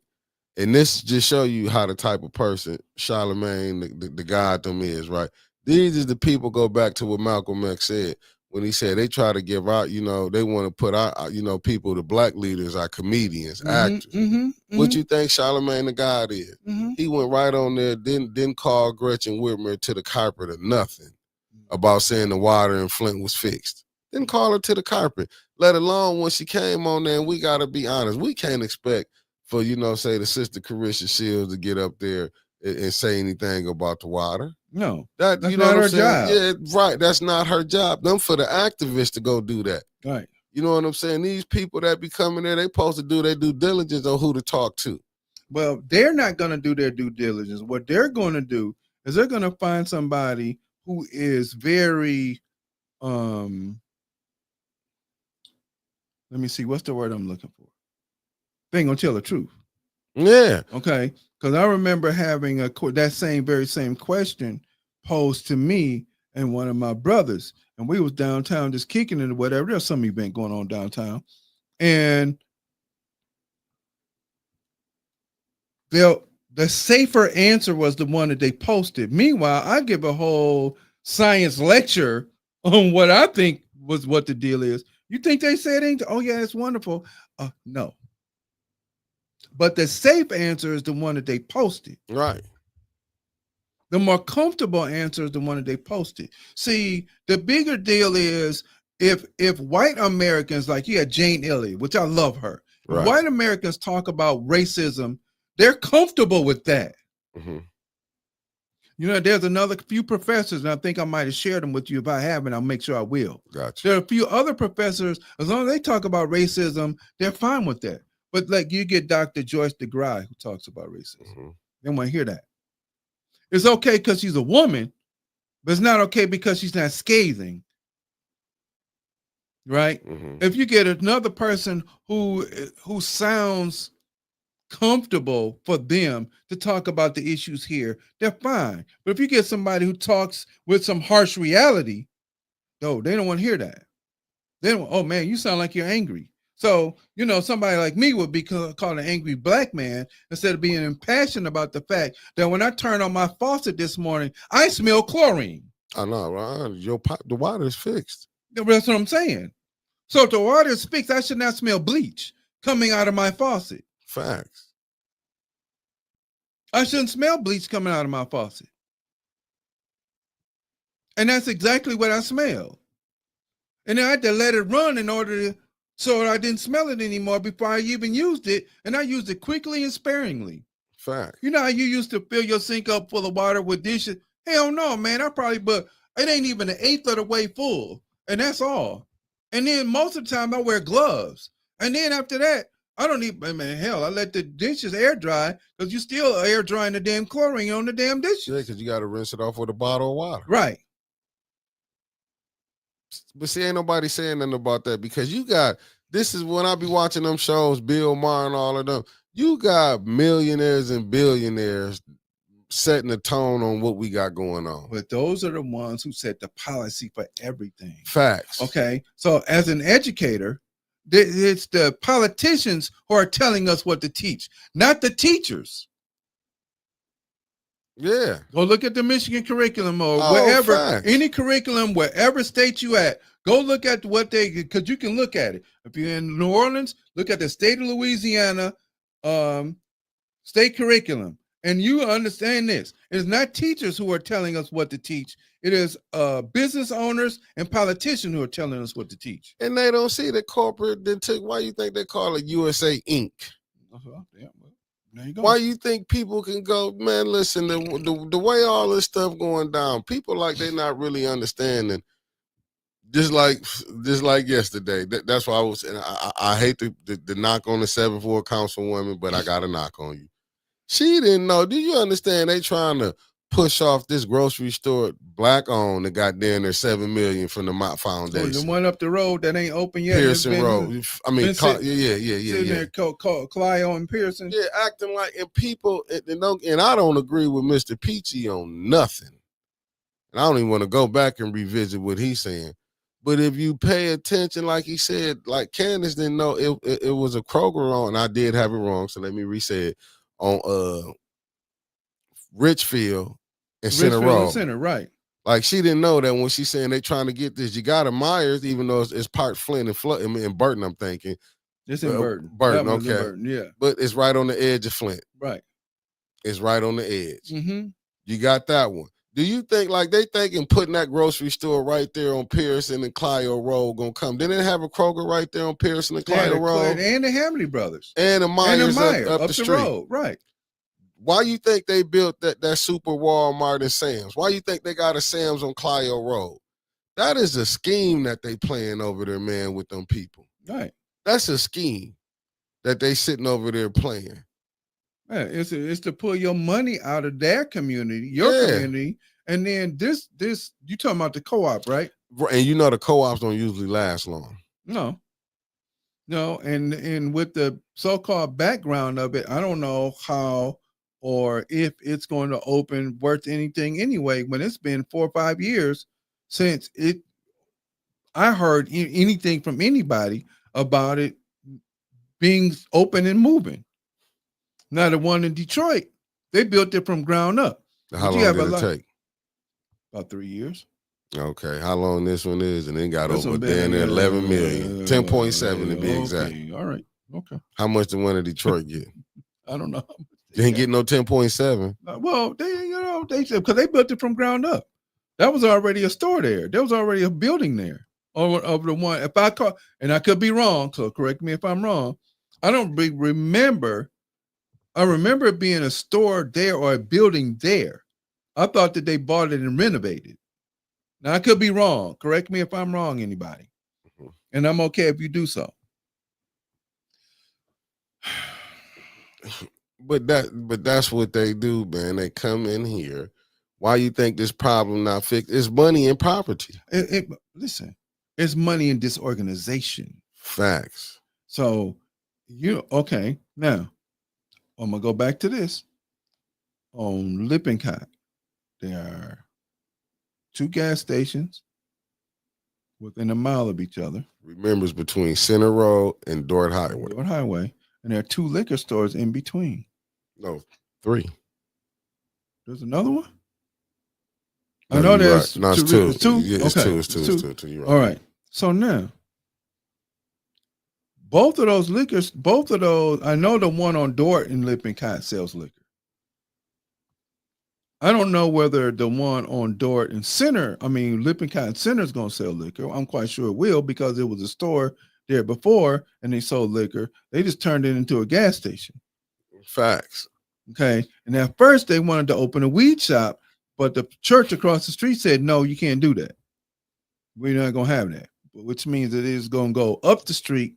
And this just show you how the type of person Charlemagne, the God them is, right? These is the people, go back to what Malcolm X said when he said they try to give out, they want to put out, people, the black leaders are comedians, actors. What you think Charlemagne the God is? He went right on there, didn't call Gretchen Whitmer to the carpet or nothing about saying the water in Flint was fixed. Didn't call her to the carpet, let alone when she came on there. And we got to be honest, we can't expect for, say the sister Carisha Shields to get up there and say anything about the water. No, that's not her job. Yeah, right. That's not her job. Them for the activists to go do that. Right. You know what I'm saying? These people that be coming there, they supposed to do their due diligence on who to talk to. Well, they're not going to do their due diligence. What they're going to do is they're going to find somebody who is very, let me see, what's the word I'm looking for? They ain't going to tell the truth. Yeah. Okay. Because I remember having that very same question posed to me and one of my brothers. And we was downtown just kicking it or whatever. There's some event going on downtown. And the safer answer was the one that they posted. Meanwhile, I give a whole science lecture on what I think was what the deal is. You think they said anything? Oh, yeah, it's wonderful. No. But the safe answer is the one that they posted. Right. The more comfortable answer is the one that they posted. See, the bigger deal is if white Americans, like you had Jane Elliott, which I love her, right. White Americans talk about racism, they're comfortable with that. Mm-hmm. There's another few professors, and I think I might have shared them with you. If I haven't, I'll make sure I will. Gotcha. There are a few other professors, as long as they talk about racism, they're fine with that. But like you get Dr. Joyce DeGruy, who talks about racism. Mm-hmm. They want to hear that. It's okay because she's a woman, but it's not okay because she's not scathing. Right? Mm-hmm. If you get another person who sounds comfortable for them to talk about the issues here, they're fine. But if you get somebody who talks with some harsh reality, no, they don't want to hear that. They don't, oh man, you sound like you're angry. So, somebody like me would be called an angry black man instead of being impassioned about the fact that when I turned on my faucet this morning, I smell chlorine. I know, right? The water is fixed. That's what I'm saying. So if the water is fixed, I should not smell bleach coming out of my faucet. Facts. I shouldn't smell bleach coming out of my faucet. And that's exactly what I smelled. And then I had to let it run in order so I didn't smell it anymore before I even used it. And I used it quickly and sparingly. Fact. You know how you used to fill your sink up full of water with dishes? Hell no, man. But it ain't even an eighth of the way full. And that's all. And then most of the time I wear gloves. And then after that, I don't even, I let the dishes air dry because you still air drying the damn chlorine on the damn dishes. Yeah, because you got to rinse it off with a bottle of water. Right. But see, ain't nobody saying nothing about that because this is when I be watching them shows, Bill Maher and all of them. You got millionaires and billionaires setting the tone on what we got going on. But those are the ones who set the policy for everything. Facts. Okay. So as an educator, it's the politicians who are telling us what to teach, not the teachers. Yeah. Go look at the Michigan curriculum or wherever, facts. Any curriculum, wherever state you at, go look at because you can look at it. If you're in New Orleans, look at the state of Louisiana state curriculum. And you understand this. It's not teachers who are telling us what to teach. It is business owners and politicians who are telling us what to teach. And they don't see the corporate that took, why you think they call it USA Inc.? Yeah, well, there you go. Why you think people can go, man, listen, the way all this stuff going down, people like they not really understanding. Just like yesterday. That's why I was saying, I hate the knock on the 7-4 councilwoman, but I got a knock on you. She didn't know. Do you understand? They trying to push off this grocery store, black owned, that got down there $7 million from the Mott Foundation. The one up the road that ain't open yet. Pearson Road. I mean, yeah. Clio and Pearson. Yeah, acting like, and people, and I don't agree with Mr. Peachy on nothing. And I don't even want to go back and revisit what he's saying. But if you pay attention, like he said, like Candace didn't know it was a Kroger on, and I did have it wrong, so let me re-say it, on Richfield and Center Richfield Road. Center, right? Like she didn't know that when she's saying they trying to get this. You got a Myers, even though it's part Flint and Burton. I'm thinking It's in Burton. Burton, that one's okay, in Burton, yeah. But it's right on the edge of Flint. Right. It's right on the edge. Mm-hmm. You got that one. Do you think like they thinking putting that grocery store right there on Pearson and Clio Road gonna come? Didn't they have a Kroger right there on Pearson and Clio Road? And the Hamley Brothers. And the Myers up the street. Road. Right. Why you think they built that super Walmart and Sam's? Why you think they got a Sam's on Clio Road? That is a scheme that they playing over there, man, with them people. Right. That's a scheme that they sitting over there playing. Yeah, it's to pull your money out of their community, your community, and then this you talking about the co-op, right? And you know the co-ops don't usually last long. No, and with the so-called background of it, I don't know how or if it's going to open worth anything anyway. When it's been 4 or 5 years since I heard anything from anybody about it being open and moving. Now the one in Detroit, they built it from ground up. How long did it take? About 3 years. Okay, how long this one is, and then got over there 11 million, 10.7 to be exact. All right, okay. How much the one in Detroit get? I don't know. They ain't getting no 10.7. Well, they said because they built it from ground up. That was already a store there. There was already a building there. Over the one, if I call, and I could be wrong, so correct me if I'm wrong. I don't remember. I remember it being a store there or a building there. I thought that they bought it and renovated. Now I could be wrong. Correct me if I'm wrong, anybody. Mm-hmm. And I'm okay if you do so. But that's what they do, man. They come in here. Why you think this problem not fixed? It's money and property. Listen, it's money and disorganization. Facts. So okay, now I'm gonna go back to this. On Lippincott, there are 2 gas stations within a mile of each other. Remember, it's between Center Road and Dort Highway. And there are 2 liquor stores in between. No, 3. There's another one? No, I know there's right. No, it's 2. It's 2. Yeah, it's okay. It's 2. You're right. All right. So now, both of those, I know the one on Dort in Lippincott sells liquor. I don't know whether the one on Dort and Lippincott and Center is going to sell liquor. I'm quite sure it will because it was a store there before and they sold liquor. They just turned it into a gas station. Facts. Okay. And at first they wanted to open a weed shop, but the church across the street said, no, you can't do that. We're not going to have that, which means that it is going to go up the street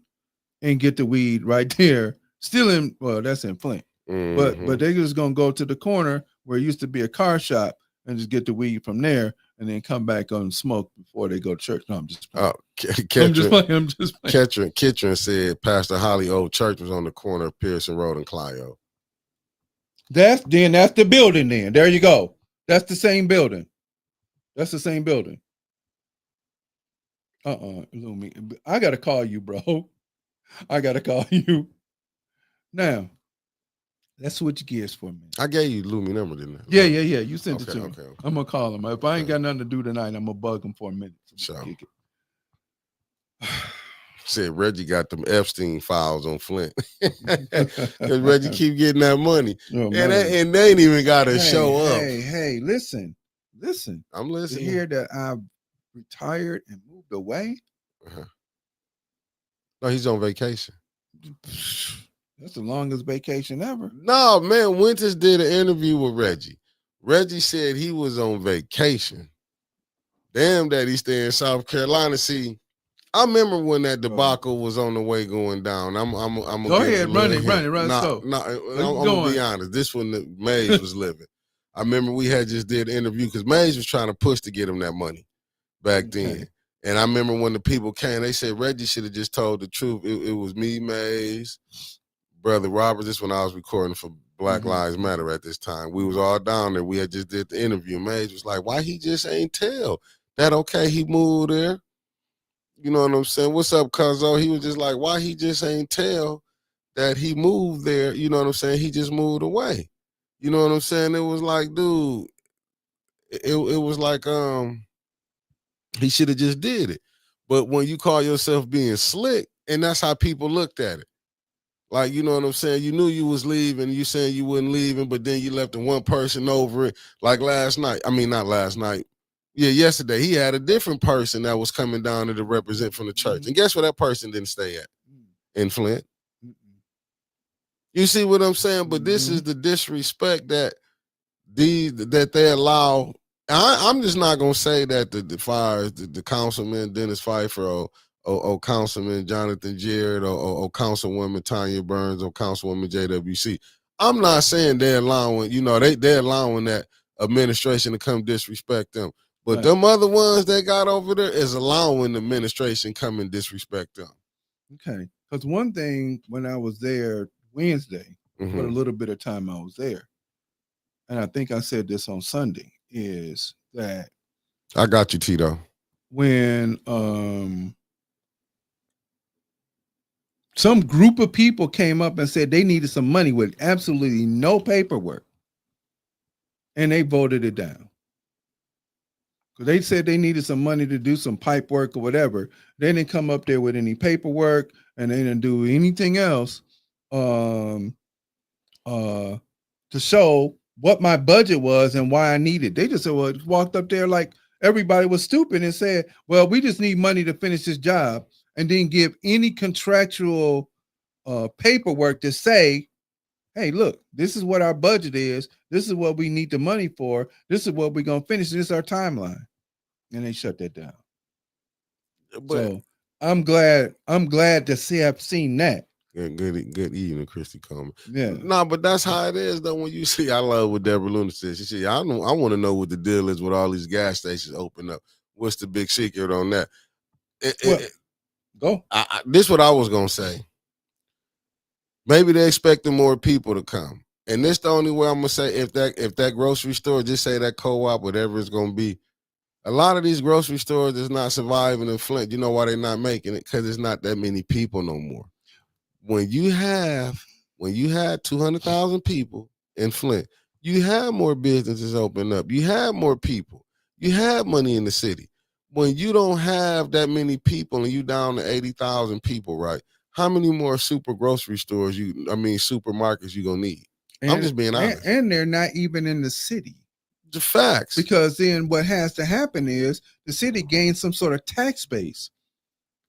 and get the weed right there. That's in Flint. Mm-hmm. But they're just going to go to the corner where it used to be a car shop and just get the weed from there and then come back on and smoke before they go to church. No, I'm just playing. I'm just playing. Kitchen said Pastor Holly old church was on the corner of Pearson Road and Clio. That's the building then. There you go. That's the same building. Lumi. I got to call you, bro. I got to call you. Now, let's switch gears for a minute. I gave you Lumi number, didn't I? Yeah. You sent it to me. Okay. I'm going to call him. If I ain't got nothing to do tonight, I'm going to bug him for a minute. Sure. Said Reggie got them Epstein files on Flint. Because Reggie keep getting that money. Oh, and they ain't even got to show up. Hey, listen. I'm listening. To hear that I've retired and moved away? Uh-huh. No, he's on vacation. That's the longest vacation ever. No, man, Winters did an interview with Reggie. Reggie said he was on vacation. Damn that he stay in South Carolina. See, I remember when that debacle was on the way going down. I'm go ahead, run it. I'm gonna be honest. This one that Mays was living. I remember we had just did an interview because Mays was trying to push to get him that money back then. And I remember when the people came, they said Reggie should have just told the truth. It was me, Mays, Brother Robert. This when I was recording for Black Lives Matter at this time. We was all down there. We had just did the interview. Mays was like, why he just ain't tell that okay he moved there? You know what I'm saying? What's up, cuzzo? He was just like, why he just ain't tell that he moved there. You know what I'm saying? He just moved away. You know what I'm saying? It was like, dude, it was like he should have just did it. But when you call yourself being slick, and that's how people looked at it. Like, you know what I'm saying? You knew you was leaving, you saying you wasn't leaving, but then you left the one person over it. Like last night. I mean, not last night. Yeah, yesterday he had a different person that was coming down to represent from the church. And guess where that person didn't stay at? In Flint. You see what I'm saying? But this is the disrespect that they allow. I'm just not gonna say that the fires the councilman Dennis Pfeiffer or Councilman Jonathan Jared or Councilwoman Tanya Burns or Councilwoman JWC. I'm not saying they're allowing, they're allowing that administration to come disrespect them. But them other ones they got over there is allowing the administration come and disrespect them. Okay. Because one thing when I was there Wednesday, for a little bit of time I was there, and I think I said this on Sunday, is that I got you, Tito. When some group of people came up and said they needed some money with absolutely no paperwork, and they voted it down. Because they said they needed some money to do some pipe work or whatever. They didn't come up there with any paperwork, and they didn't do anything else to show what my budget was and why I needed. They just said, well, walked up there like everybody was stupid and said, well, we just need money to finish this job, and didn't give any contractual paperwork to say, hey, look, this is what our budget is. This is what we need the money for. This is what we're going to finish. This is our timeline. And they shut that down. But so I'm glad to see I've seen that. Good evening, Christy Coleman. Yeah. No, but that's how it is, though. When you see, I love what Deborah Luna said. She said, I want to know what the deal is with all these gas stations open up. What's the big secret on that? Go. This is what I was going to say. Maybe they're expecting more people to come. And this the only way I'm going to say, if that grocery store, just say that co-op, whatever it's going to be, a lot of these grocery stores is not surviving in Flint. You know why they're not making it? Because there's not that many people no more. When you had 200,000 people in Flint, you had more businesses open up. You had more people. You had money in the city. When you don't have that many people and you down to 80,000 people, right? How many more super grocery stores supermarkets you gonna need? I'm just being honest. And they're not even in the city. The facts. Because then what has to happen is the city gains some sort of tax base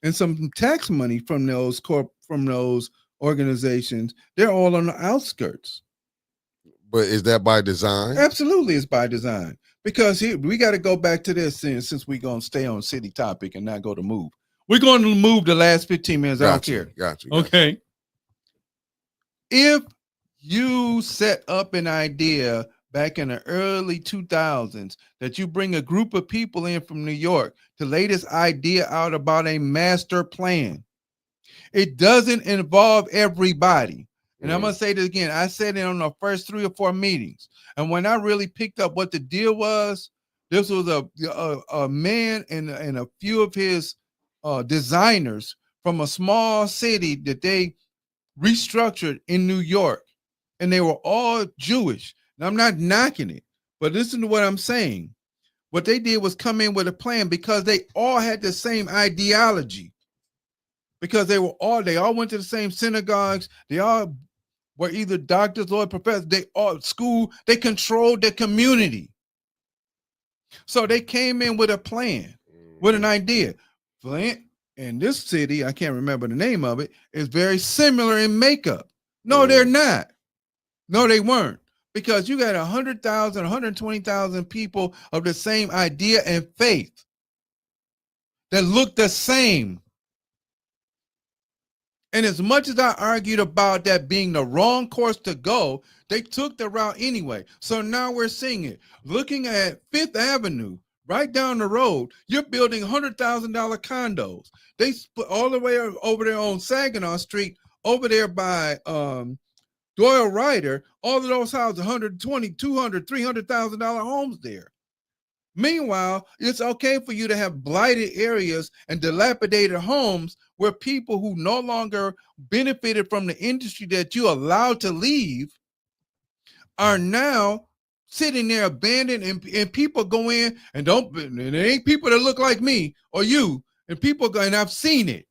and some tax money from those organizations. They're all on the outskirts. But is that by design? Absolutely, it's by design. Because we got to go back to this since we're going to stay on city topic and not go to move. We're going to move the last 15 minutes. I don't care. Got you. Okay. If you set up an idea back in the early 2000s that you bring a group of people in from New York to lay this idea out about a master plan, it doesn't involve everybody. And I'm going to say this again. I said it on the first 3 or 4 meetings. And when I really picked up what the deal was, this was a man and a few of his designers from a small city that they restructured in New York. And they were all Jewish. And I'm not knocking it, but listen to what I'm saying. What they did was come in with a plan because they all had the same ideology. Because they all went to the same synagogues. They all were either doctors or professors. They all they controlled the community. So they came in with a plan, with an idea. Flint and this city, I can't remember the name of it, is very similar in makeup. No, they're not. No, they weren't. Because you got 100,000, 120,000 people of the same idea and faith that look the same. And as much as I argued about that being the wrong course to go, they took the route anyway. So now we're seeing it. Looking at Fifth Avenue, right down the road, you're building $100,000 condos. They put all the way over there on Saginaw Street, over there by Doyle Ryder, all of those houses, $120,000, $200,000, $300,000 homes there. Meanwhile, it's okay for you to have blighted areas and dilapidated homes where people who no longer benefited from the industry that you allowed to leave are now sitting there abandoned, and people go in and don't, and it ain't people that look like me or you, and people go, and I've seen it,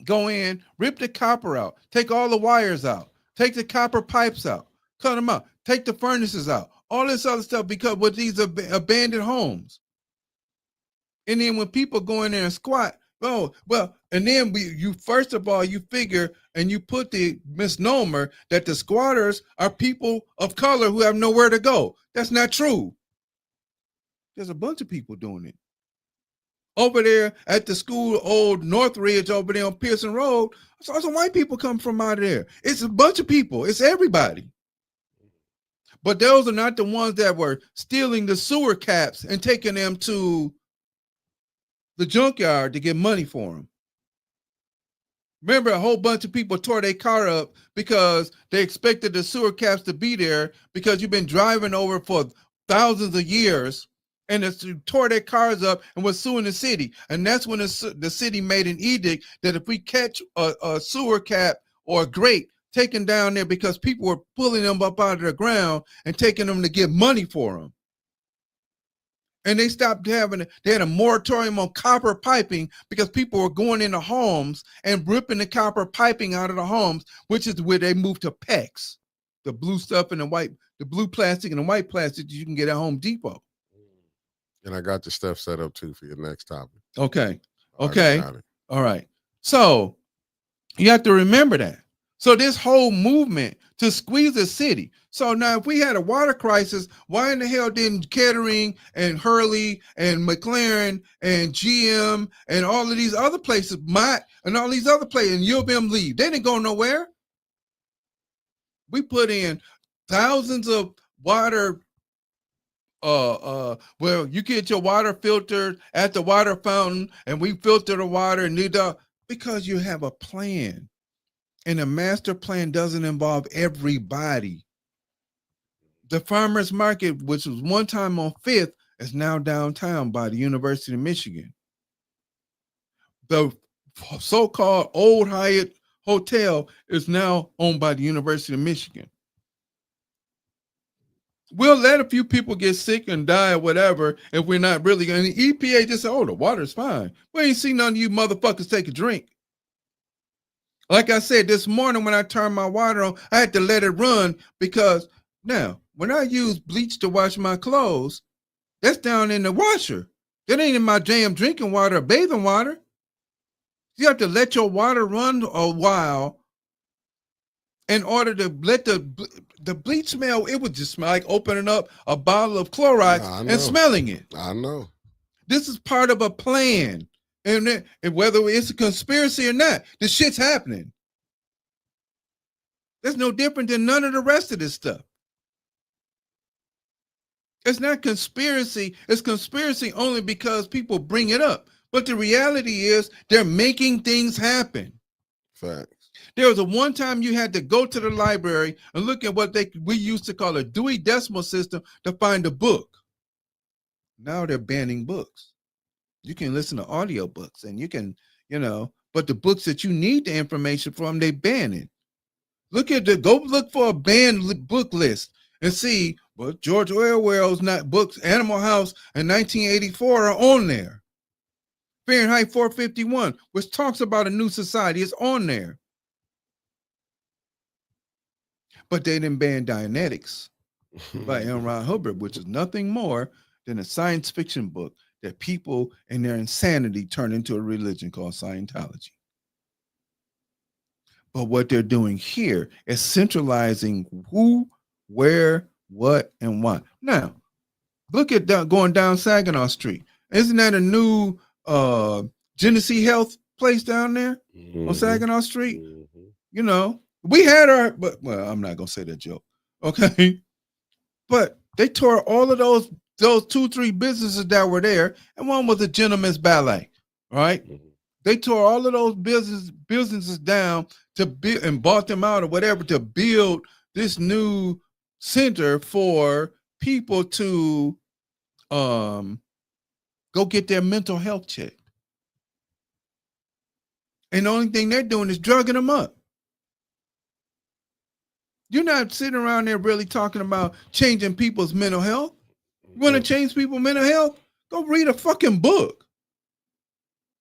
go in, rip the copper out, take all the wires out, take the copper pipes out, cut them out, take the furnaces out, all this other stuff, because with these abandoned homes. And then when people go in there and squat, oh, well, and then you first of all, you figure and you put the misnomer that the squatters are people of color who have nowhere to go. That's not true. There's a bunch of people doing it. Over there at the school, old Northridge over there on Pearson Road, some white people come from out of there. It's a bunch of people. It's everybody. But those are not the ones that were stealing the sewer caps and taking them to the junkyard to get money for them. Remember, a whole bunch of people tore their car up because they expected the sewer caps to be there because you've been driving over for thousands of years, and it's tore their cars up and was suing the city. And that's when the city made an edict that if we catch a sewer cap or a grate taken down there because people were pulling them up out of the ground and taking them to get money for them. And they stopped they had a moratorium on copper piping because people were going into homes and ripping the copper piping out of the homes, which is where they moved to PEX, the blue stuff and the blue plastic and the white plastic that you can get at Home Depot. And I got the stuff set up too for your next topic. Okay. Okay. All right. So you have to remember that. So this whole movement to squeeze the city. So now if we had a water crisis, why in the hell didn't Kettering and Hurley and McLaren and GM and all of these other places, Mott and all these other places, and U of M leave? They didn't go nowhere. We put in thousands of water, well, you get your water filtered at the water fountain, and we filter the water and because you have a plan. And a master plan doesn't involve everybody. The farmers market, which was one time on 5th, is now downtown by the University of Michigan. The so-called Old Hyatt Hotel is now owned by the University of Michigan. We'll let a few people get sick and die or whatever if we're not really going to. The EPA just said, oh, the water's fine. We ain't seen none of you motherfuckers take a drink. Like I said, this morning when I turned my water on, I had to let it run because now, when I use bleach to wash my clothes, that's down in the washer. That ain't in my damn drinking water or bathing water. You have to let your water run a while in order to let the bleach smell. It would just smell like opening up a bottle of Clorox and smelling it. I know. This is part of a plan. And whether it's a conspiracy or not, this shit's happening. That's no different than none of the rest of this stuff. It's not conspiracy. It's conspiracy only because people bring it up. But the reality is they're making things happen. Facts. There was a one time you had to go to the library and look at what we used to call a Dewey Decimal System to find a book. Now they're banning books. You can listen to audiobooks and you can, but the books that you need the information from, they ban it. Go look for a banned book list and see, well, George Orwell's books, Animal House and 1984 are on there. Fahrenheit 451, which talks about a new society, is on there. But they didn't ban Dianetics by L. Ron Hubbard, which is nothing more than a science fiction book that people and their insanity turn into a religion called Scientology. But what they're doing here is centralizing who, where, what, and why. Now, look at going down Saginaw Street. Isn't that a new Genesee Health place down there on Saginaw Street? We had I'm not going to say that joke. Okay. But they tore all of those 2-3 businesses that were there, and one was a gentleman's ballet, right? They tore all of those businesses down to and bought them out or whatever to build this new center for people to go get their mental health checked. And the only thing they're doing is drugging them up. You're not sitting around there really talking about changing people's mental health. You want to change people's mental health? Go read a fucking book.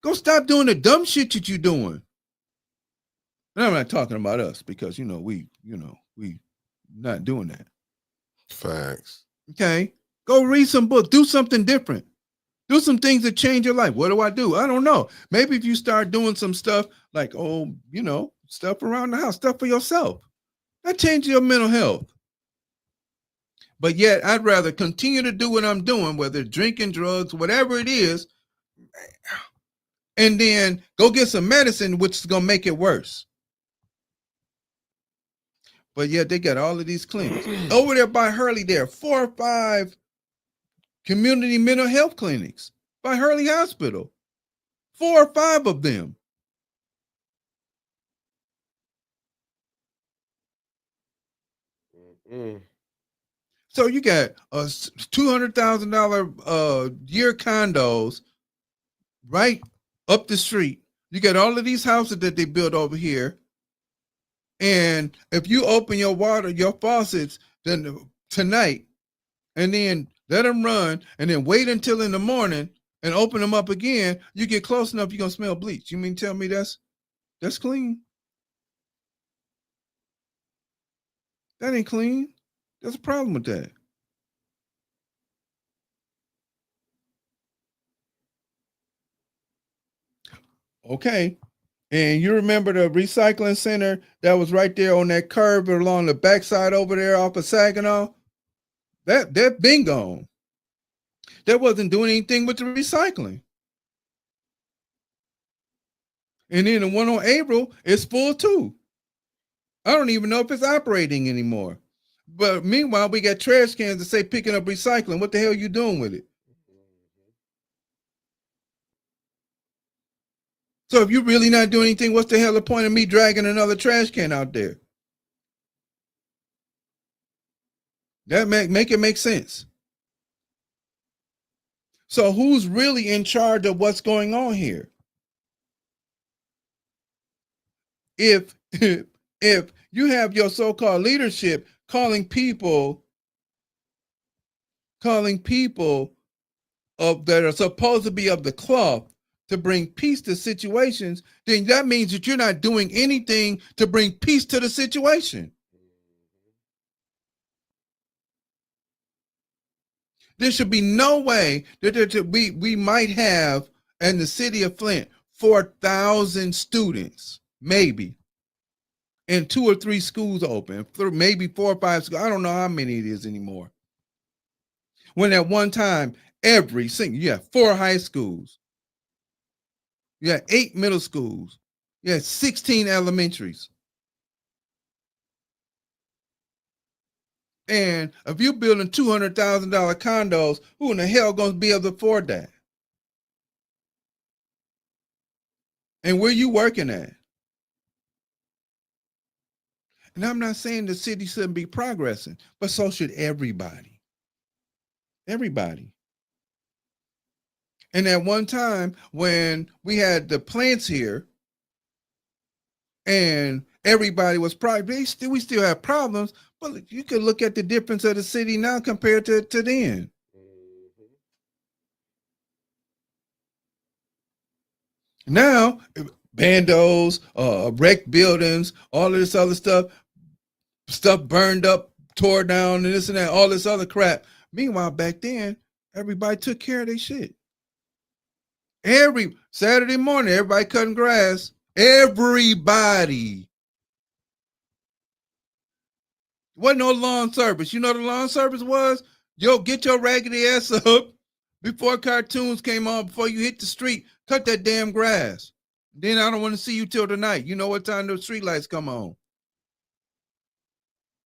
Go stop doing the dumb shit that you're doing. And I'm not talking about us because we not doing that. Facts. Okay. Go read some books. Do something different. Do some things that change your life. What do? I don't know. Maybe if you start doing some stuff like, stuff around the house, stuff for yourself, that changes your mental health. But yet, I'd rather continue to do what I'm doing, whether it's drinking, drugs, whatever it is, and then go get some medicine, which is going to make it worse. But yet, they got all of these clinics. Over there by Hurley, there are 4 or 5 community mental health clinics by Hurley Hospital. 4 or 5 of them. So you got $200,000 year condos right up the street. You got all of these houses that they built over here. And if you open your faucets then tonight, and then let them run, and then wait until in the morning and open them up again, you get close enough, you're gonna smell bleach. You mean tell me that's clean? That ain't clean. There's a problem with that. Okay. And you remember the recycling center that was right there on that curve along the backside over there off of Saginaw? That been gone. That wasn't doing anything with the recycling. And then the one on April is full too. I don't even know if it's operating anymore. But meanwhile, we got trash cans that say picking up recycling. What the hell are you doing with it? So if you're really not doing anything, what's the hell the point of me dragging another trash can out there? That make it make sense. So who's really in charge of what's going on here? If you have your so-called leadership calling people of that are supposed to be of the cloth to bring peace to situations, then that means that you're not doing anything to bring peace to the situation. There should be no way that we might have in the city of Flint 4,000 students, maybe, and 2 or 3 schools open, maybe 4 or 5 schools. I don't know how many it is anymore. When at one time, you have 4 high schools, you have 8 middle schools, you have 16 elementaries. And if you're building $200,000 condos, who in the hell going to be able to afford that? And where you working at? And I'm not saying the city shouldn't be progressing, but so should everybody. Everybody. And at one time when we had the plants here and everybody was we still have problems, but you could look at the difference of the city now compared to then. Now, bandos, wrecked buildings, all of this other stuff burned up, tore down, and this and that, all this other crap. Meanwhile, back then, everybody took care of their shit. Every Saturday morning, everybody cutting grass. Everybody. Wasn't no lawn service. You know what the lawn service was? Yo, get your raggedy ass up before cartoons came on, before you hit the street. Cut that damn grass. Then I don't want to see you till tonight. You know what time the street lights come on.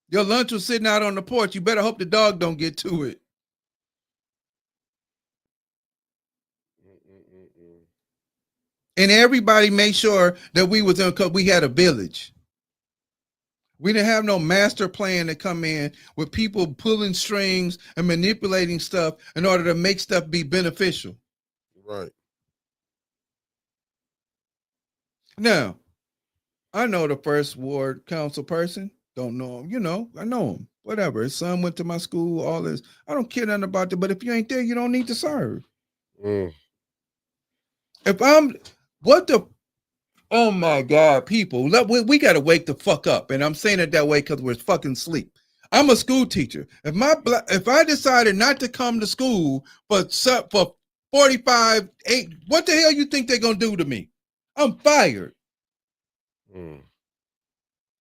Your lunch was sitting out on the porch. You better hope the dog don't get to it. And everybody made sure that we was in, because we had a village. We didn't have no master plan to come in with people pulling strings and manipulating stuff in order to make stuff be beneficial. Right. Now, I know the first ward council person. Don't know him. I know him. Whatever. His son went to my school, all this. I don't care nothing about that. But if you ain't there, you don't need to serve. Mm. If I'm, what the, oh my God, people, we got to wake the fuck up. And I'm saying it that way because we're fucking asleep. I'm a school teacher. If I decided not to come to school for 45, 8, what the hell you think they're going to do to me? I'm fired. Mm.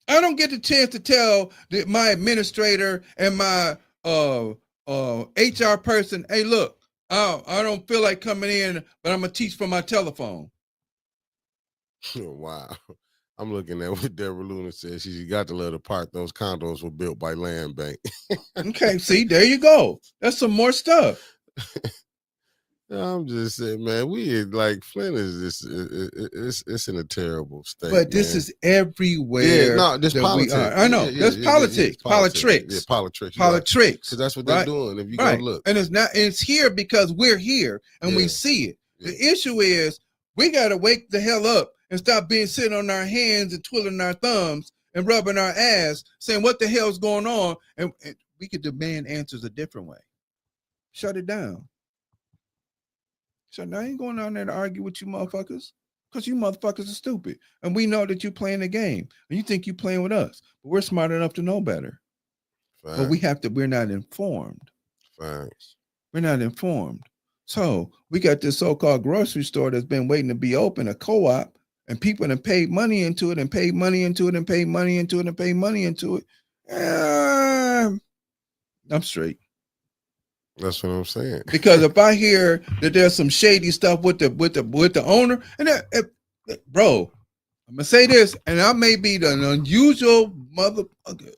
I don't get the chance to tell my administrator and my HR person, hey, look, I don't feel like coming in, but I'm going to teach from my telephone. Wow. I'm looking at what Deborah Luna said. She got to let the part those condos were built by Land Bank. Okay, see, there you go. That's some more stuff. I'm just saying, man, we like Flint is it's in a terrible state. But this is everywhere. Yeah, no, there's politics. I know. There's politics. Politics. Yeah, politics. Politics. Because that's what they're doing. If you go look. And it's here because we're here and we see it. The issue is we gotta wake the hell up and stop being sitting on our hands and twiddling our thumbs and rubbing our ass, saying what the hell's going on, and we could demand answers a different way. Shut it down. So now I ain't going down there to argue with you motherfuckers, because you motherfuckers are stupid. And we know that you're playing a game and you think you're playing with us. But we're smart enough to know better. Facts. But we're not informed. Facts. We're not informed. So we got this so-called grocery store that's been waiting to be open, a co-op, and people have paid money into it and paid money into it and paid money into it and paid money into it. I'm straight. That's what I'm saying. Because if I hear that there's some shady stuff with the owner, and bro, I'm gonna say this, and I may be an unusual motherfucker.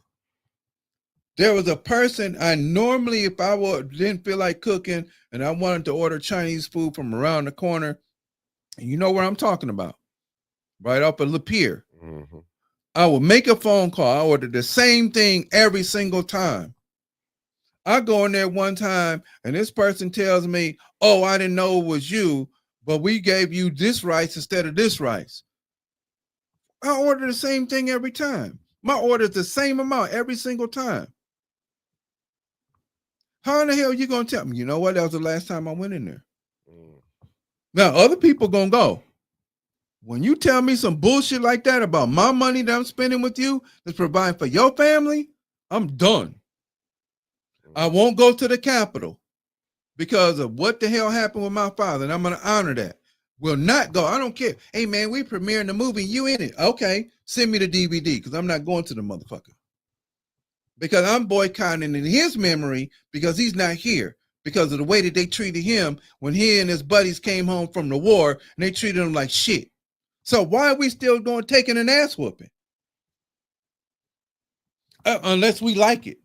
There was a person I normally, if I didn't feel like cooking and I wanted to order Chinese food from around the corner, and you know where I'm talking about, right up at Lapeer. Mm-hmm. I would make a phone call. I ordered the same thing every single time. I go in there one time and this person tells me, oh, I didn't know it was you, but we gave you this rice instead of this rice. I order the same thing every time. My order is the same amount every single time. How in the hell are you going to tell me? You know what? That was the last time I went in there. Now, other people going to go. When you tell me some bullshit like that about my money that I'm spending with you that's providing for your family, I'm done. I won't go to the Capitol because of what the hell happened with my father, and I'm going to honor that. Will not go. I don't care. Hey, man, we premiering the movie. You in it. Okay, send me the DVD because I'm not going to the motherfucker. Because I'm boycotting in his memory because he's not here because of the way that they treated him when he and his buddies came home from the war and they treated him like shit. So why are we still taking an ass whooping? Unless we like it.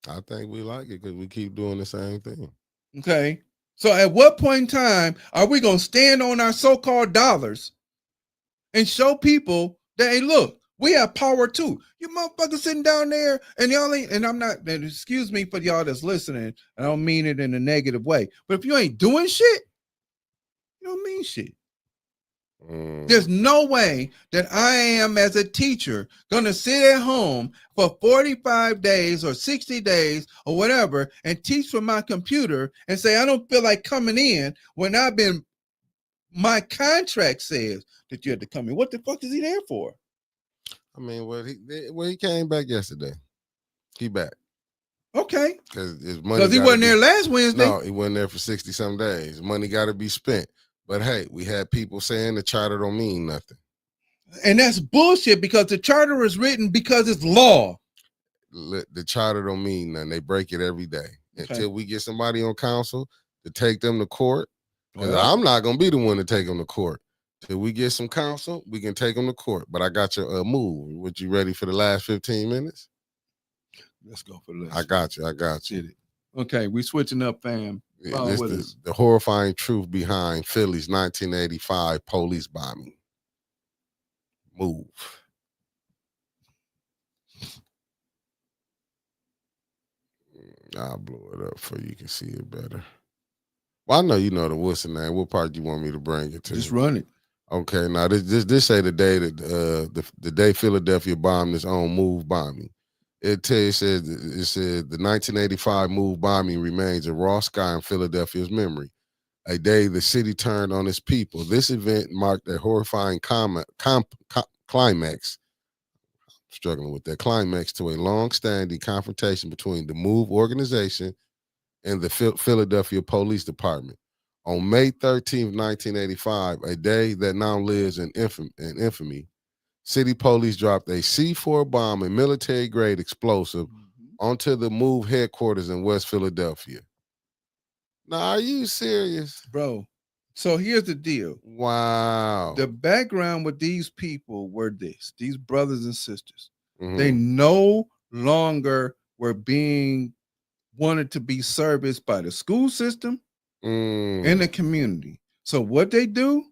I think we like it because we keep doing the same thing. Okay. So at what point in time are we going to stand on our so-called dollars and show people that, hey, look, we have power too. You motherfuckers sitting down there and y'all ain't, and I'm not, and excuse me for y'all that's listening. I don't mean it in a negative way, but if you ain't doing shit, you don't mean shit. There's no way that I am, as a teacher, going to sit at home for 45 days or 60 days or whatever and teach from my computer and say, I don't feel like coming in when my contract says that you have to come in. What the fuck is he there for? I mean, he came back yesterday. He back. Okay. Because he wasn't there last Wednesday. No, he wasn't there for 60-some days. Money got to be spent. But hey, we had people saying the charter don't mean nothing. And that's bullshit because the charter is written because it's law. The charter don't mean nothing. They break it every day. Okay. Until we get somebody on council to take them to court. Because I'm not going to be the one to take them to court. Till we get some counsel, we can take them to court. But I got your move. Would you ready for the last 15 minutes? Let's go for the last. I got you. Okay, we switching up, fam. This is the horrifying truth behind Philly's 1985 police bombing. Move. I'll blow it up for you can see it better. Well, I know you know the what's the name. What part do you want me to bring it Just to? run it. Okay, now this say the day that the day Philadelphia bombed its own move bombing. It said the 1985 move bombing remains a raw scar in Philadelphia's memory. A day the city turned on its people. This event marked a horrifying climax, struggling with that climax to a long-standing confrontation between the MOVE organization and the Philadelphia Police Department. On May 13th, 1985, a day that now lives in infamy, city police dropped a C4 bomb, a military-grade explosive, Mhm. onto the MOVE headquarters in West Philadelphia. Now, are you serious? Bro. So here's the deal. Wow. The background with these people were these brothers and sisters. They Mm-hmm. no longer were being wanted to be serviced by the school system and the Mm, community. So what they do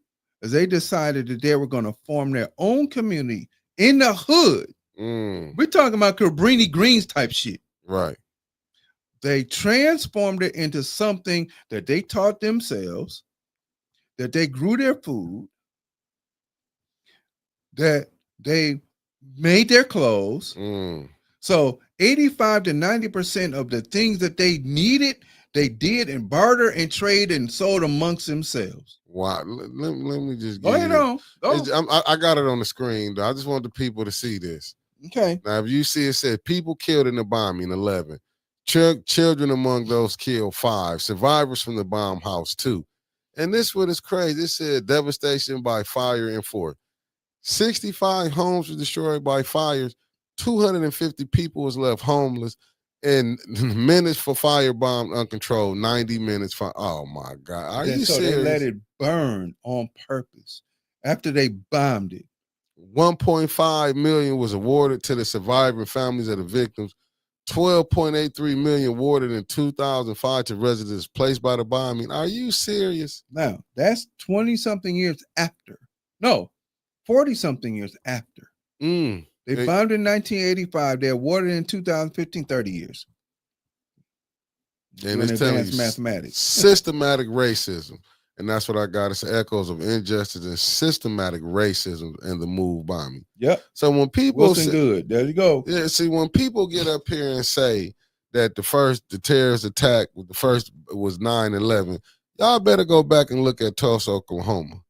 is they decided that they were going to form their own community in the hood. mm, We're talking about Cabrini Greens type shit. right. They transformed it into something that they taught themselves, that they grew their food, that they made their clothes. Mm. So 85 to 90% of the things that they needed, they did in barter and trade and sold amongst themselves. Wow. Let me just Go give ahead you on. Go. I got it on the screen, though. I just want the people to see this. Okay. Now, if you see it said people killed in the bombing, 11. Children among those killed, 5. Survivors from the bomb house, 2. And this what is crazy. It said devastation by fire and force. 65 homes were destroyed by fires. 250 people was left homeless. And minutes for firebombed uncontrolled. 90 minutes for, oh my God. Are Then you so they let serious? it burn on purpose after they bombed it. 1.5 million was awarded to the surviving families of the victims. 12.83 million awarded in 2005 to residents placed by the bombing. Are you serious? Now, that's 20 something years after. No, 40 something years after. Mm. They bombed in 1985. They awarded in 2015, 30 years. And Doing it's telling you advanced mathematics. systematic racism. And that's what I got. It's echoes of injustice and systematic racism and the move bombing. Yep. So when people Wilson say, Good. There you go. yeah, see, when people get up here and say that the terrorist attack, the first was 9/11, y'all better go back and look at Tulsa, Oklahoma.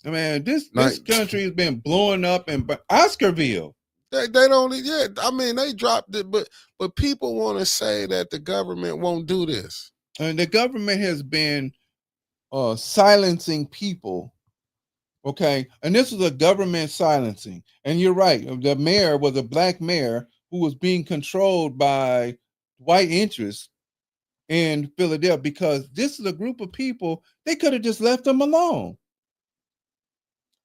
Man, this country has been blowing up in Oscarville. They don't, yeah, I mean, they dropped it, but people want to say that the government won't do this. And the government has been silencing people. Okay. And this was a government silencing. And you're right. The mayor was a black mayor who was being controlled by white interests in Philadelphia because this is a group of people, they could have just left them alone.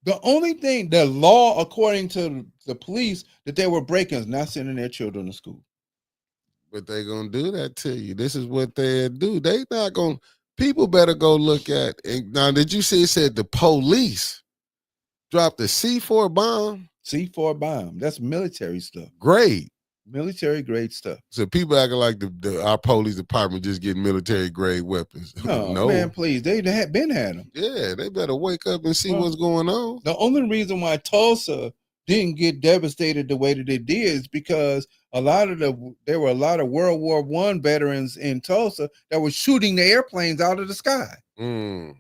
The only thing, the law, according to the police, that they were breaking is not sending their children to school. But they gonna do that to you. This is what they do. They not gonna. People better go look at. Now, did you see it said the police dropped a C4 bomb? C4 bomb. That's military stuff. Great. Military grade stuff. So people acting like our police department just getting military grade weapons. No, man, please. They had been had them. Yeah, they better wake up and see what's going on. The only reason why Tulsa didn't get devastated the way that it did is because there were a lot of World War I veterans in Tulsa that were shooting the airplanes out of the sky. Mm.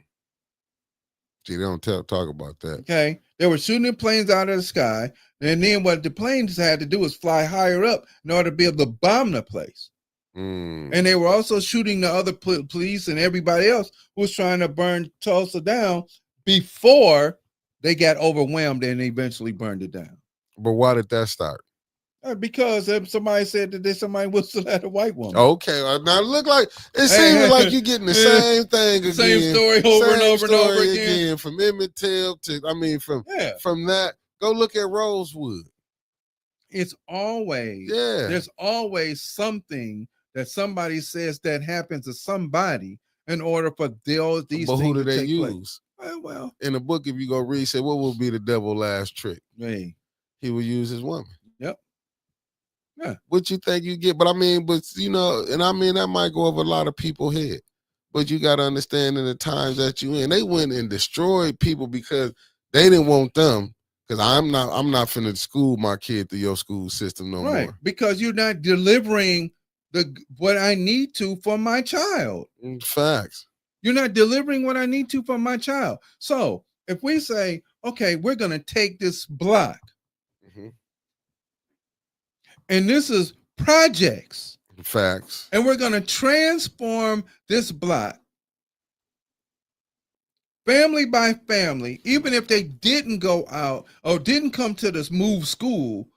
See, they don't talk about that. Okay. They were shooting the planes out of the sky. And then what the planes had to do was fly higher up in order to be able to bomb the place. Mm. And they were also shooting the other police and everybody else who was trying to burn Tulsa down before they got overwhelmed and eventually burned it down. But why did that start? Because somebody said that somebody whistled at a white woman. Okay, now it look like it seems like you're getting the same thing again. Same story over and over and over again. From Emmett Till to, from that. Go look at Rosewood. It's always, there's always something that somebody says that happens to somebody in order for these things to take place. But who do they use? Well, in the book, if you go read, say, what will be the devil's last trick? Hey. He will use his woman. Yep. Yeah. What you think you get? But I mean, and I mean that might go over a lot of people's head. But you got to understand in the times that you in, they went and destroyed people because they didn't want them. Because I'm not finna school my kid through your school system no Right. more. Because you're not delivering what I need to for my child. Facts. You're not delivering what I need to for my child. So if we say, okay, we're going to take this block, and this is projects. Facts. And we're going to transform this block family by family, even if they didn't go out or didn't come to this move school.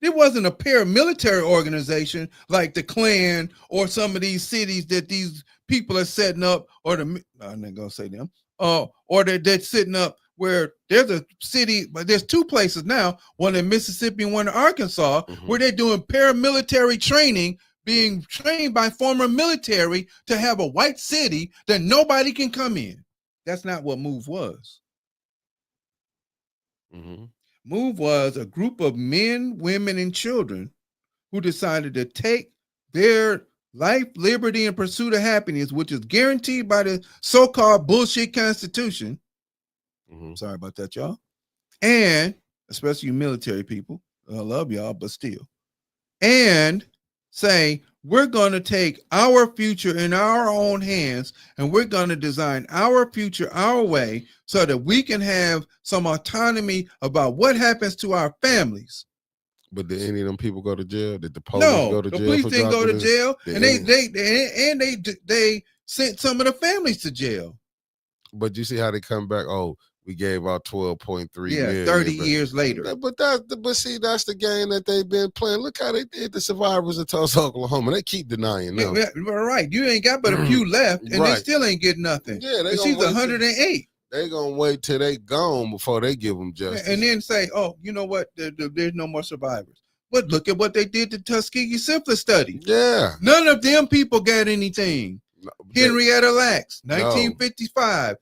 It wasn't a paramilitary organization like the Klan or some of these cities that these people are setting up, or I'm not going to say them, or they're setting up where there's a city, but there's two places now, one in Mississippi and one in Arkansas, where they're doing paramilitary training, being trained by former military to have a white city that nobody can come in. That's not what MOVE was. MOVE was a group of men, women, and children who decided to take their life, liberty, and pursuit of happiness, which is guaranteed by the so-called bullshit Constitution. Sorry about that, y'all. And especially you military people, I love y'all, but still. And say, we're going to take our future in our own hands, and we're going to design our future our way so that we can have some autonomy about what happens to our families. But did any of them people go to jail? Did the police go to jail? No, the police didn't go to jail, and they sent some of the families to jail. But you see how they come back? Oh, we gave out 12.3 million. 30 years later. But see, that's the game that they've been playing. Look how they did the survivors of Tulsa, Oklahoma. They keep denying them. Yeah, right. You ain't got but a few left, and they still ain't getting nothing. Yeah, she's 108. They gonna wait till they gone before they give them justice. And then say, oh, you know what? There's no more survivors. But look at what they did to Tuskegee syphilis study. Yeah. None of them people got anything. No, Henrietta Lacks, 1955.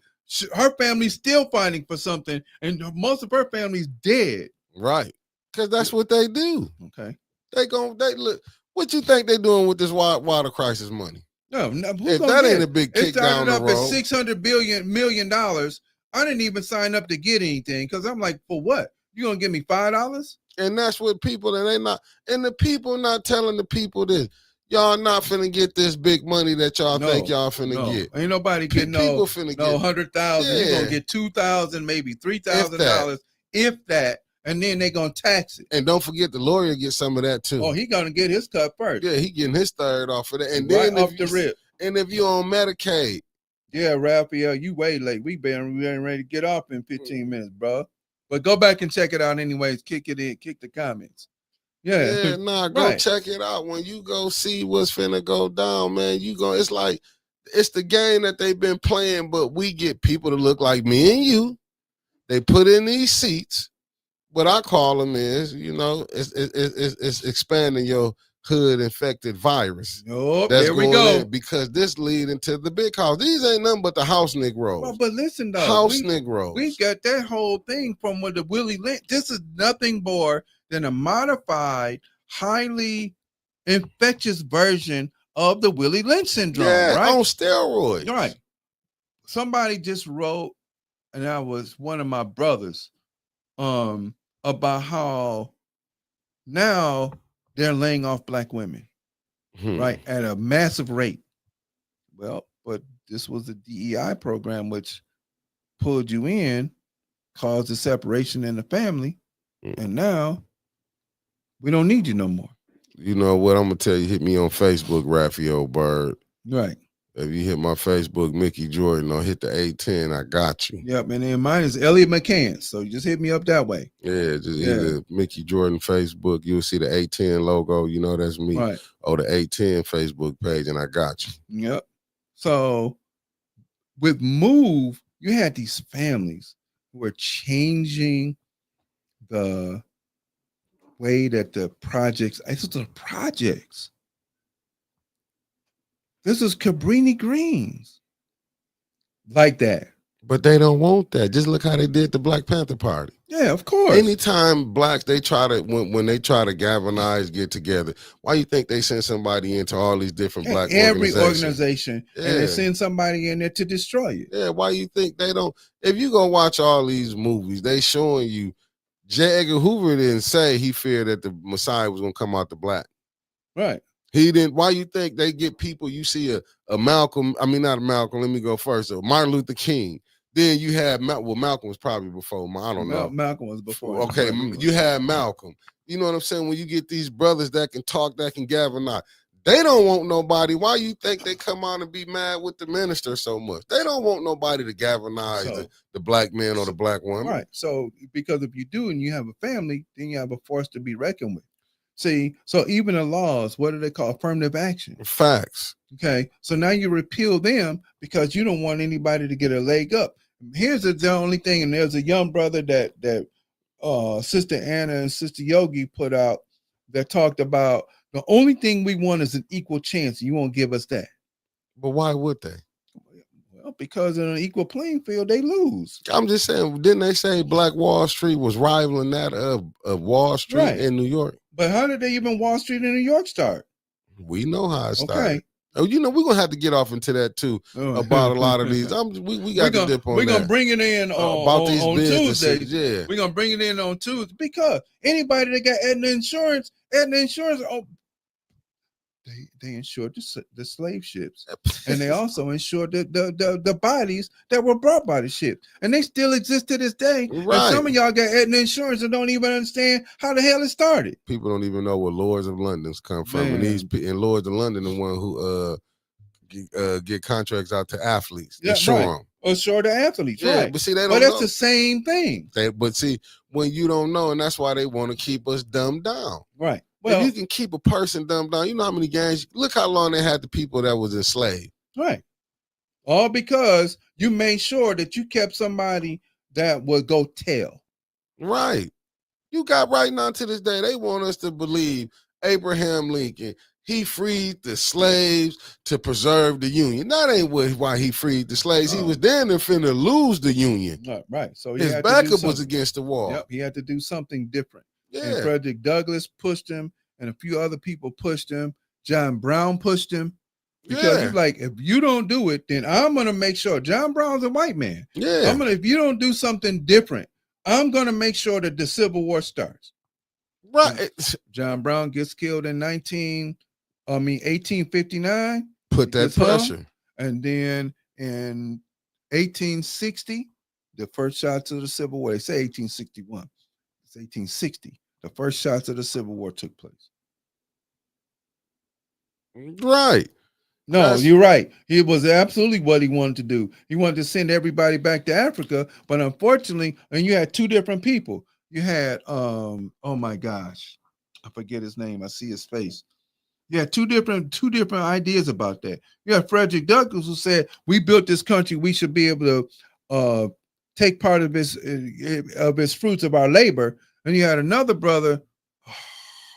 Her family's still fighting for something, and most of her family's dead. Right. Because that's what they do. Okay. They look. What you think they doing with this water crisis money? No, if that ain't a big kick down the road. It started up at $600 million. I didn't even sign up to get anything because I'm like, for what? You gonna give me $5? And that's what people that they not, and the people not telling the people this. Y'all not finna get this big money that y'all think y'all finna get. Ain't nobody getting people finna get 100,000. Yeah. You're gonna get $2,000, maybe $3,000, if that, and then they gonna tax it. And don't forget the lawyer get some of that too. Oh, he gonna get his cut first. Yeah, he getting his third off of that, and right then off the rip. And if you on Medicaid, yeah, Raphael, you way late. We ain't ready to get off in 15 minutes, bro. But go back and check it out anyways. Kick it in, kick the comments. Yeah, go check it out. When you go see what's finna go down, man, it's like, it's the game that they've been playing, but we get people to look like me and you. They put in these seats. What I call them is, it's expanding your hood infected virus. Oh, there we go. Because this lead into the big house. These ain't nothing but the house Negroes. Well, but listen though, house Negroes. We got that whole thing from with the Willie Lynch. This is nothing more than a modified, highly infectious version of the Willie Lynch syndrome. Yeah, right? On steroids. Right. Somebody just wrote, and that was one of my brothers, about how now they're laying off black women, right, at a massive rate. Well, but this was the DEI program, which pulled you in, caused a separation in the family, and now we don't need you no more. You know what? I'm gonna tell you. Hit me on Facebook, Raphael Bird. Right. If you hit my Facebook, Mickey Jordan, or hit the 810, I got you. Yep, and then mine is Elliott McCants. So just hit me up that way. Yeah, just either Mickey Jordan Facebook, you'll see the 810 logo, that's me. Right. Or the 810 Facebook page, and I got you. Yep. So with MOVE, you had these families who were changing the way that the projects, this is the projects. This is Cabrini Greens. Like that. But they don't want that. Just look how they did the Black Panther Party. Yeah, of course. Anytime blacks they try to when they try to galvanize, get together, why you think they send somebody into all these different black Every organizations? organization, and they send somebody in there to destroy it. Yeah, why you think they don't? If you go watch all these movies, they showing you J. Edgar Hoover didn't say he feared that the Messiah was gonna come out the black. Right. He didn't. Why you think they get people? You see a Malcolm. I mean, not a Malcolm. Let me go first. Martin Luther King. Then you had Malcolm was probably before. I don't know. Malcolm was before. Okay, you had Malcolm. You know what I'm saying? When you get these brothers that can talk, that can galvanize, they don't want nobody. Why you think they come out and be mad with the minister so much? They don't want nobody to galvanize the black man or the black woman. Right. So because if you do and you have a family, then you have a force to be reckoned with. See, so even the laws, what do they call affirmative action? Facts. Okay. So now you repeal them because you don't want anybody to get a leg up. Here's the only thing, and there's a young brother that Sister Anna and Sister Yogi put out that talked about the only thing we want is an equal chance. You won't give us that. But why would they? Well, because in an equal playing field, they lose. I'm just saying, didn't they say Black Wall Street was rivaling that of Wall Street in New York? But how did they even Wall Street in New York start? We know how it started. Okay. Oh, you know, we're gonna have to get off into that too about a lot of these. We got to dip on that. We're gonna bring it in about these on Tuesday. Yeah, we're gonna bring it in on Tuesday because anybody that got Aetna Insurance, they insured the slave ships, and they also insured the bodies that were brought by the ship, and they still exist to this day. Right. And some of y'all got Aetna Insurance and don't even understand how the hell it started. People don't even know where Lords of London's come from, and Lords of London, the one who get contracts out to athletes, insure them. Assure the athletes, right? But see, they don't. But that's the same thing. But see, when you don't know, and that's why they want to keep us dumbed down, right? Well, if you can keep a person dumbed down, you know how many gangs. Look how long they had the people that was enslaved. Right. All because you made sure that you kept somebody that would go tell. Right. You got right now to this day, they want us to believe Abraham Lincoln, he freed the slaves to preserve the Union. That ain't why he freed the slaves. He was damn near finna lose the Union. Right. So his backup was against the wall. Yep. He had to do something different. Yeah. And Frederick Douglass pushed him, and a few other people pushed him. John Brown pushed him because he's like, if you don't do it, then I'm gonna make sure. John Brown's a white man. Yeah. If you don't do something different, I'm gonna make sure that the Civil War starts. Right. John Brown gets killed in 1859. Put that pressure. And then in 1860, the first shots of the Civil War. They say 1861. It's 1860. The first shots of the Civil War took place. Right. No, you're right. It was absolutely what he wanted to do. He wanted to send everybody back to Africa, but unfortunately, and you had two different people. You had oh my gosh, I forget his name. I see his face. You had two different ideas about that. You had Frederick Douglass who said, "We built this country. We should be able to take part of its fruits of our labor." And you had another brother, oh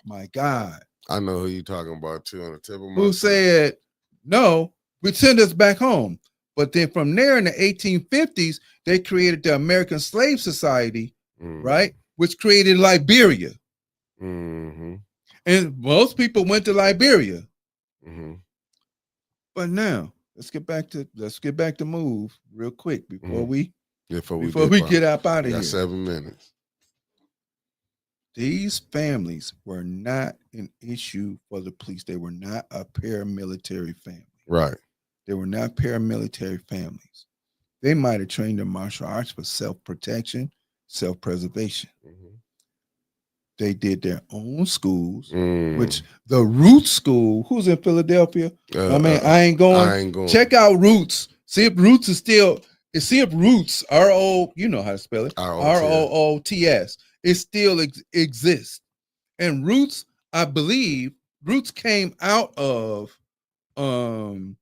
my God. I know who you're talking about too on the tip of my who said, no, we send us back home. But then from there in the 1850s, they created the American Slave Society, right? Which created Liberia. Mm-hmm. And most people went to Liberia. Mm-hmm. But now let's get back to move real quick before we get up out of here. 7 minutes. These families were not an issue for the police. They were not a paramilitary family. Right. They were not paramilitary families. They might have trained in martial arts for self-protection, self-preservation. Mm-hmm. They did their own schools, which the Roots School, who's in Philadelphia? I ain't going. Check out Roots. See if Roots is still, R-O, you know how to spell it. R-O-O-T-S. It still exists. And Roots, I believe, Roots came out of the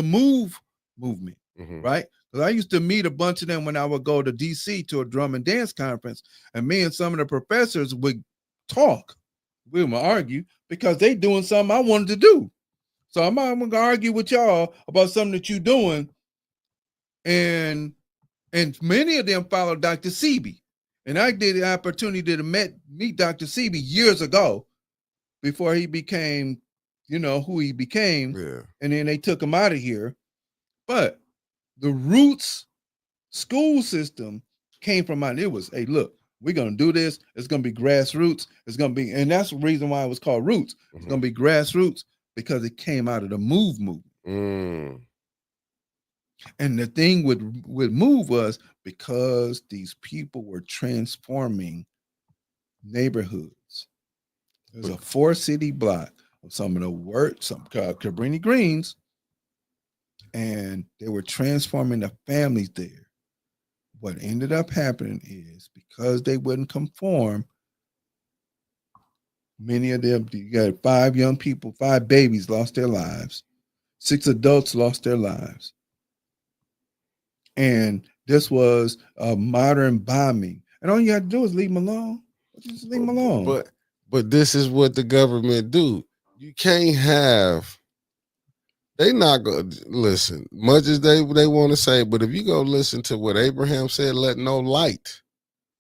movement, right? Because I used to meet a bunch of them when I would go to DC to a drum and dance conference, and me and some of the professors would talk. We would argue because they doing something I wanted to do. So I'm gonna argue with y'all about something that you're doing and many of them followed Dr. Sebi. And I did the opportunity to meet Dr. Sebi years ago before he became, who he became. Yeah. And then they took him out of here. But the roots school system came from out. It was, hey, look, we're gonna do this. It's gonna be grassroots. It's gonna be, and that's the reason why it was called Roots. It's gonna be grassroots because it came out of the Move movement. Mm. And the thing with Move was because these people were transforming neighborhoods. There's a 4-city block of some of the some Cabrini Greens, and they were transforming the families there. What ended up happening is because they wouldn't conform, many of them, you got 5 young people, 5 babies lost their lives, 6 adults lost their lives. And this was a modern bombing. And all you have to do is leave them alone. Just leave them alone. But this is what the government do. You can't have. They not going to listen, much as they want to say, but if you go listen to what Abraham said, let no light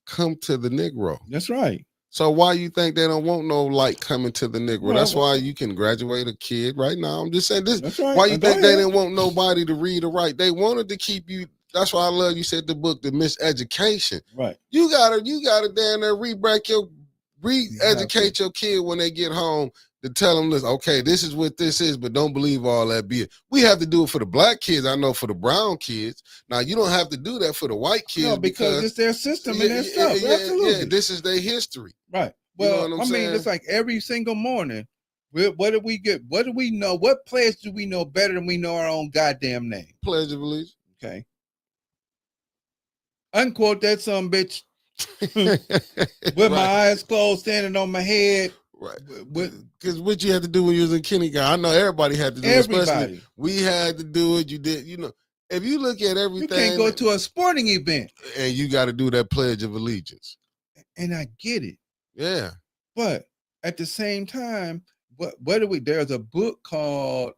come to the Negro. That's right. So why you think they don't want no light coming to the Negro? Well, that's why you can graduate a kid right now. I'm just saying this. That's right. Why you think they didn't want nobody to read or write? They wanted to keep you. That's why I love you said the book, The Miseducation. Right. You gotta down there re-educate your kid when they get home to tell them this. Okay, this is what this is, but don't believe all that BS. We have to do it for the black kids. I know for the brown kids. Now you don't have to do that for the white kids. No, because it's their system and their stuff. Absolutely. Yeah, this is their history. Right. Well, I mean, it's like every single morning. What do we get? What do we know? What pledge do we know better than we know our own goddamn name? Pledge of Allegiance. Okay. Unquote that some bitch with my eyes closed, standing on my head. Right. Because what you had to do when you was in kindergarten, I know everybody had to do it. Especially we had to do it. You did, if you look at everything. You can't go to a sporting event. And you got to do that Pledge of Allegiance. And I get it. Yeah. But at the same time, there's a book called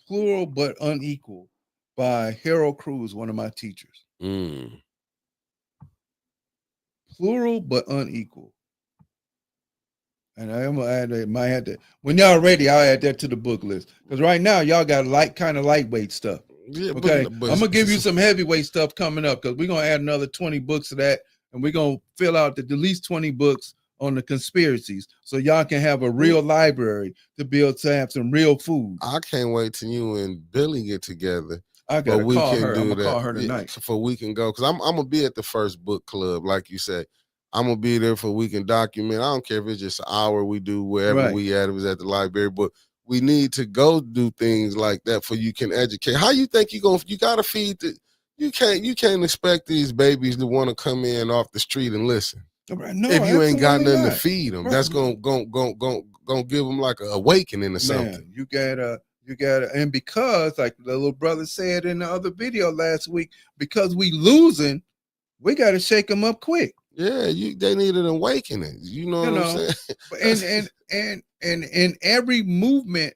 Plural But Unequal by Harold Cruz, one of my teachers. Plural but unequal. And I'm gonna add that. Might have to, when y'all ready, I'll add that to the book list. Because right now y'all got kind of lightweight stuff. Yeah, okay, I'm gonna give you some heavyweight stuff coming up because we're gonna add another 20 books to that, and we're gonna fill out at least 20 books on the conspiracies, so y'all can have a real library to be able to have some real food. I can't wait till you and Billy get together. I gotta call her. I'm gonna call her tonight for we can go, because I'm gonna be at the first book club, like you said. I'm gonna be there for we can document. I don't care if it's just an hour we do wherever we at. It was at the library, but we need to go do things like that for you can educate. How you think you gotta feed you can't expect these babies to want to come in off the street and listen. No, if you ain't got nothing to feed them, that's gonna give them like an awakening or something. You gotta, and because like the little brother said in the other video last week, because we losing, we gotta shake them up quick. Yeah, they need an awakening. You know what I'm saying? and in every movement,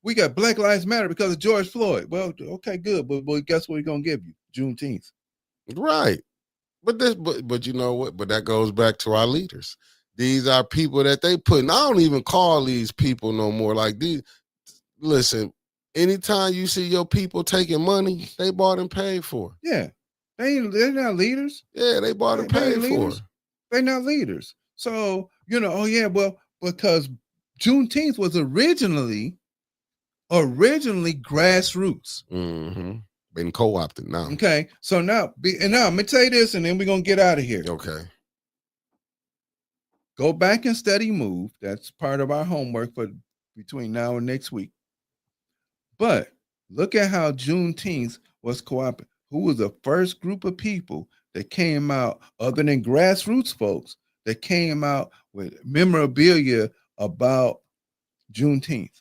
we got Black Lives Matter because of George Floyd. Well, okay, good, but guess what we're gonna give you? Juneteenth. Right. But you know what? But that goes back to our leaders. These are people that they put. And I don't even call these people no more like these. Listen, anytime you see your people taking money, they bought and paid for. Yeah. They're not leaders. Yeah, they bought and paid for. They're not leaders. So, because Juneteenth was originally grassroots. Mm-hmm. Been co-opted now. Okay. So now I'm gonna tell you this, and then we're gonna get out of here. Okay. Go back and study Move. That's part of our homework for between now and next week. But look at how Juneteenth was co-opted. Who was the first group of people that came out, other than grassroots folks, that came out with memorabilia about Juneteenth?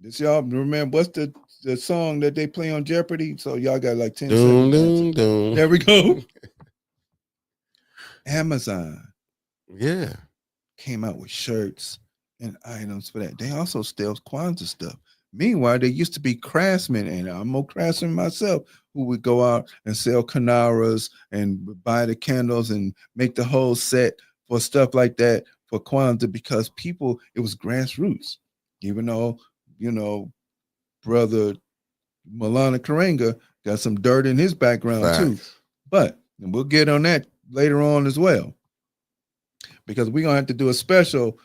Does y'all remember what's the song that they play on Jeopardy? So y'all got like 10 seconds. There we go. Amazon. Yeah. Came out with shirts and items for that. They also sell Kwanzaa stuff Meanwhile, there used to be craftsmen, and I'm a craftsman myself, who would go out and sell canaras and buy the candles and make the whole set for stuff like that for Kwanzaa, because people, it was grassroots. Even though, you know, brother Milana Karenga got some dirt in his background too. Facts. But and we'll get on that later on as well, because we're gonna have to do a special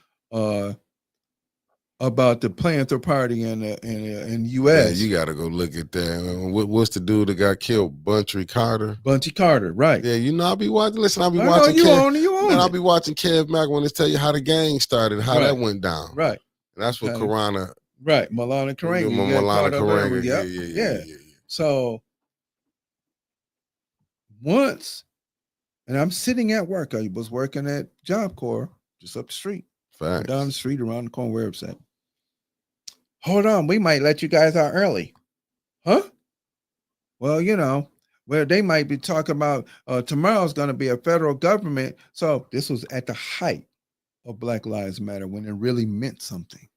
about the Panther Party in Yeah, U.S. you gotta go look at that. What's the dude that got killed? Bunchy Carter. Bunchy Carter, right? Yeah, you know, I'll be watching. Listen, I'll be I know watching. you own it. You own Man, I'll it. be watching Kev Mack when it's tell you how the gang started, how that Right. went down. Right. And that's what Okay. Karana. Right. Milana Karenga. You got Milana caught up there. Karenga. Yep. Yeah. So once, and I'm sitting at work. I was working at Job Corps just up the street, Facts. down the street, around the corner, where it's at. Hold on, we might let you guys out early. Huh? Well, you know, where they might be talking about tomorrow's going to be a federal government. So this was at the height of Black Lives Matter, when it really meant something.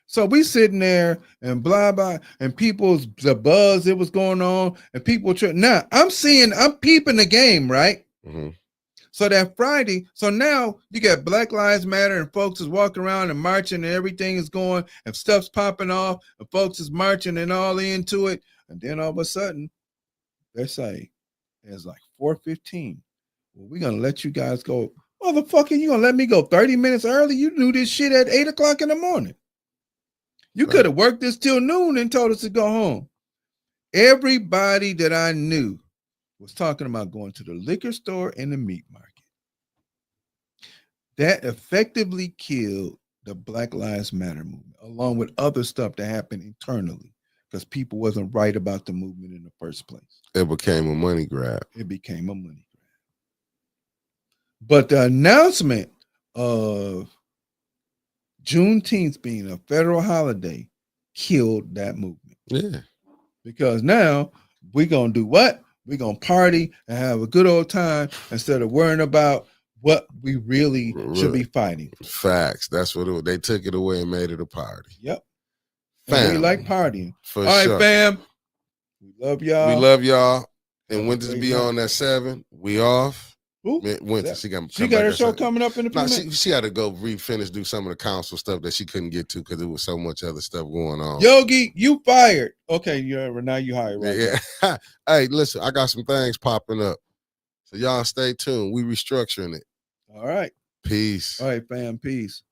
So we sitting there and blah blah, and people's the buzz it was going on, and people now I'm peeping the game, right? Mm-hmm. So that Friday, so now you got Black Lives Matter, and folks is walking around and marching, and everything is going, and stuff's popping off, and folks is marching and all into it, and then all of a sudden, they say it's like 4:15. Well, we're gonna let you guys go. Motherfucker, you gonna let me go 30 minutes early? You knew this shit at 8 o'clock in the morning. You could have worked this till noon and told us to go home. Everybody that I knew was talking about going to the liquor store and the meat market. That effectively killed the Black Lives Matter movement, along with other stuff that happened internally, because people wasn't right about the movement in the first place. It became a money grab. It became a money grab. But the announcement of Juneteenth being a federal holiday killed that movement. Yeah. Because now we're going to do what? We're going to party and have a good old time instead of worrying about what we really should be fighting. Facts. That's what they took it away and made it a party. Yep. Fam. And we like partying. For all sure. right, fam. We love y'all. We love y'all. And when does be on at 7? We off. Winter. She got her show coming up in a few minutes. She had to go refinish, do some of the council stuff that she couldn't get to because there was so much other stuff going on. Yogi, you fired. Okay, now you hired. Right? Yeah. Hey, listen, I got some things popping up. So y'all stay tuned. We restructuring it. All right. Peace. All right, fam. Peace.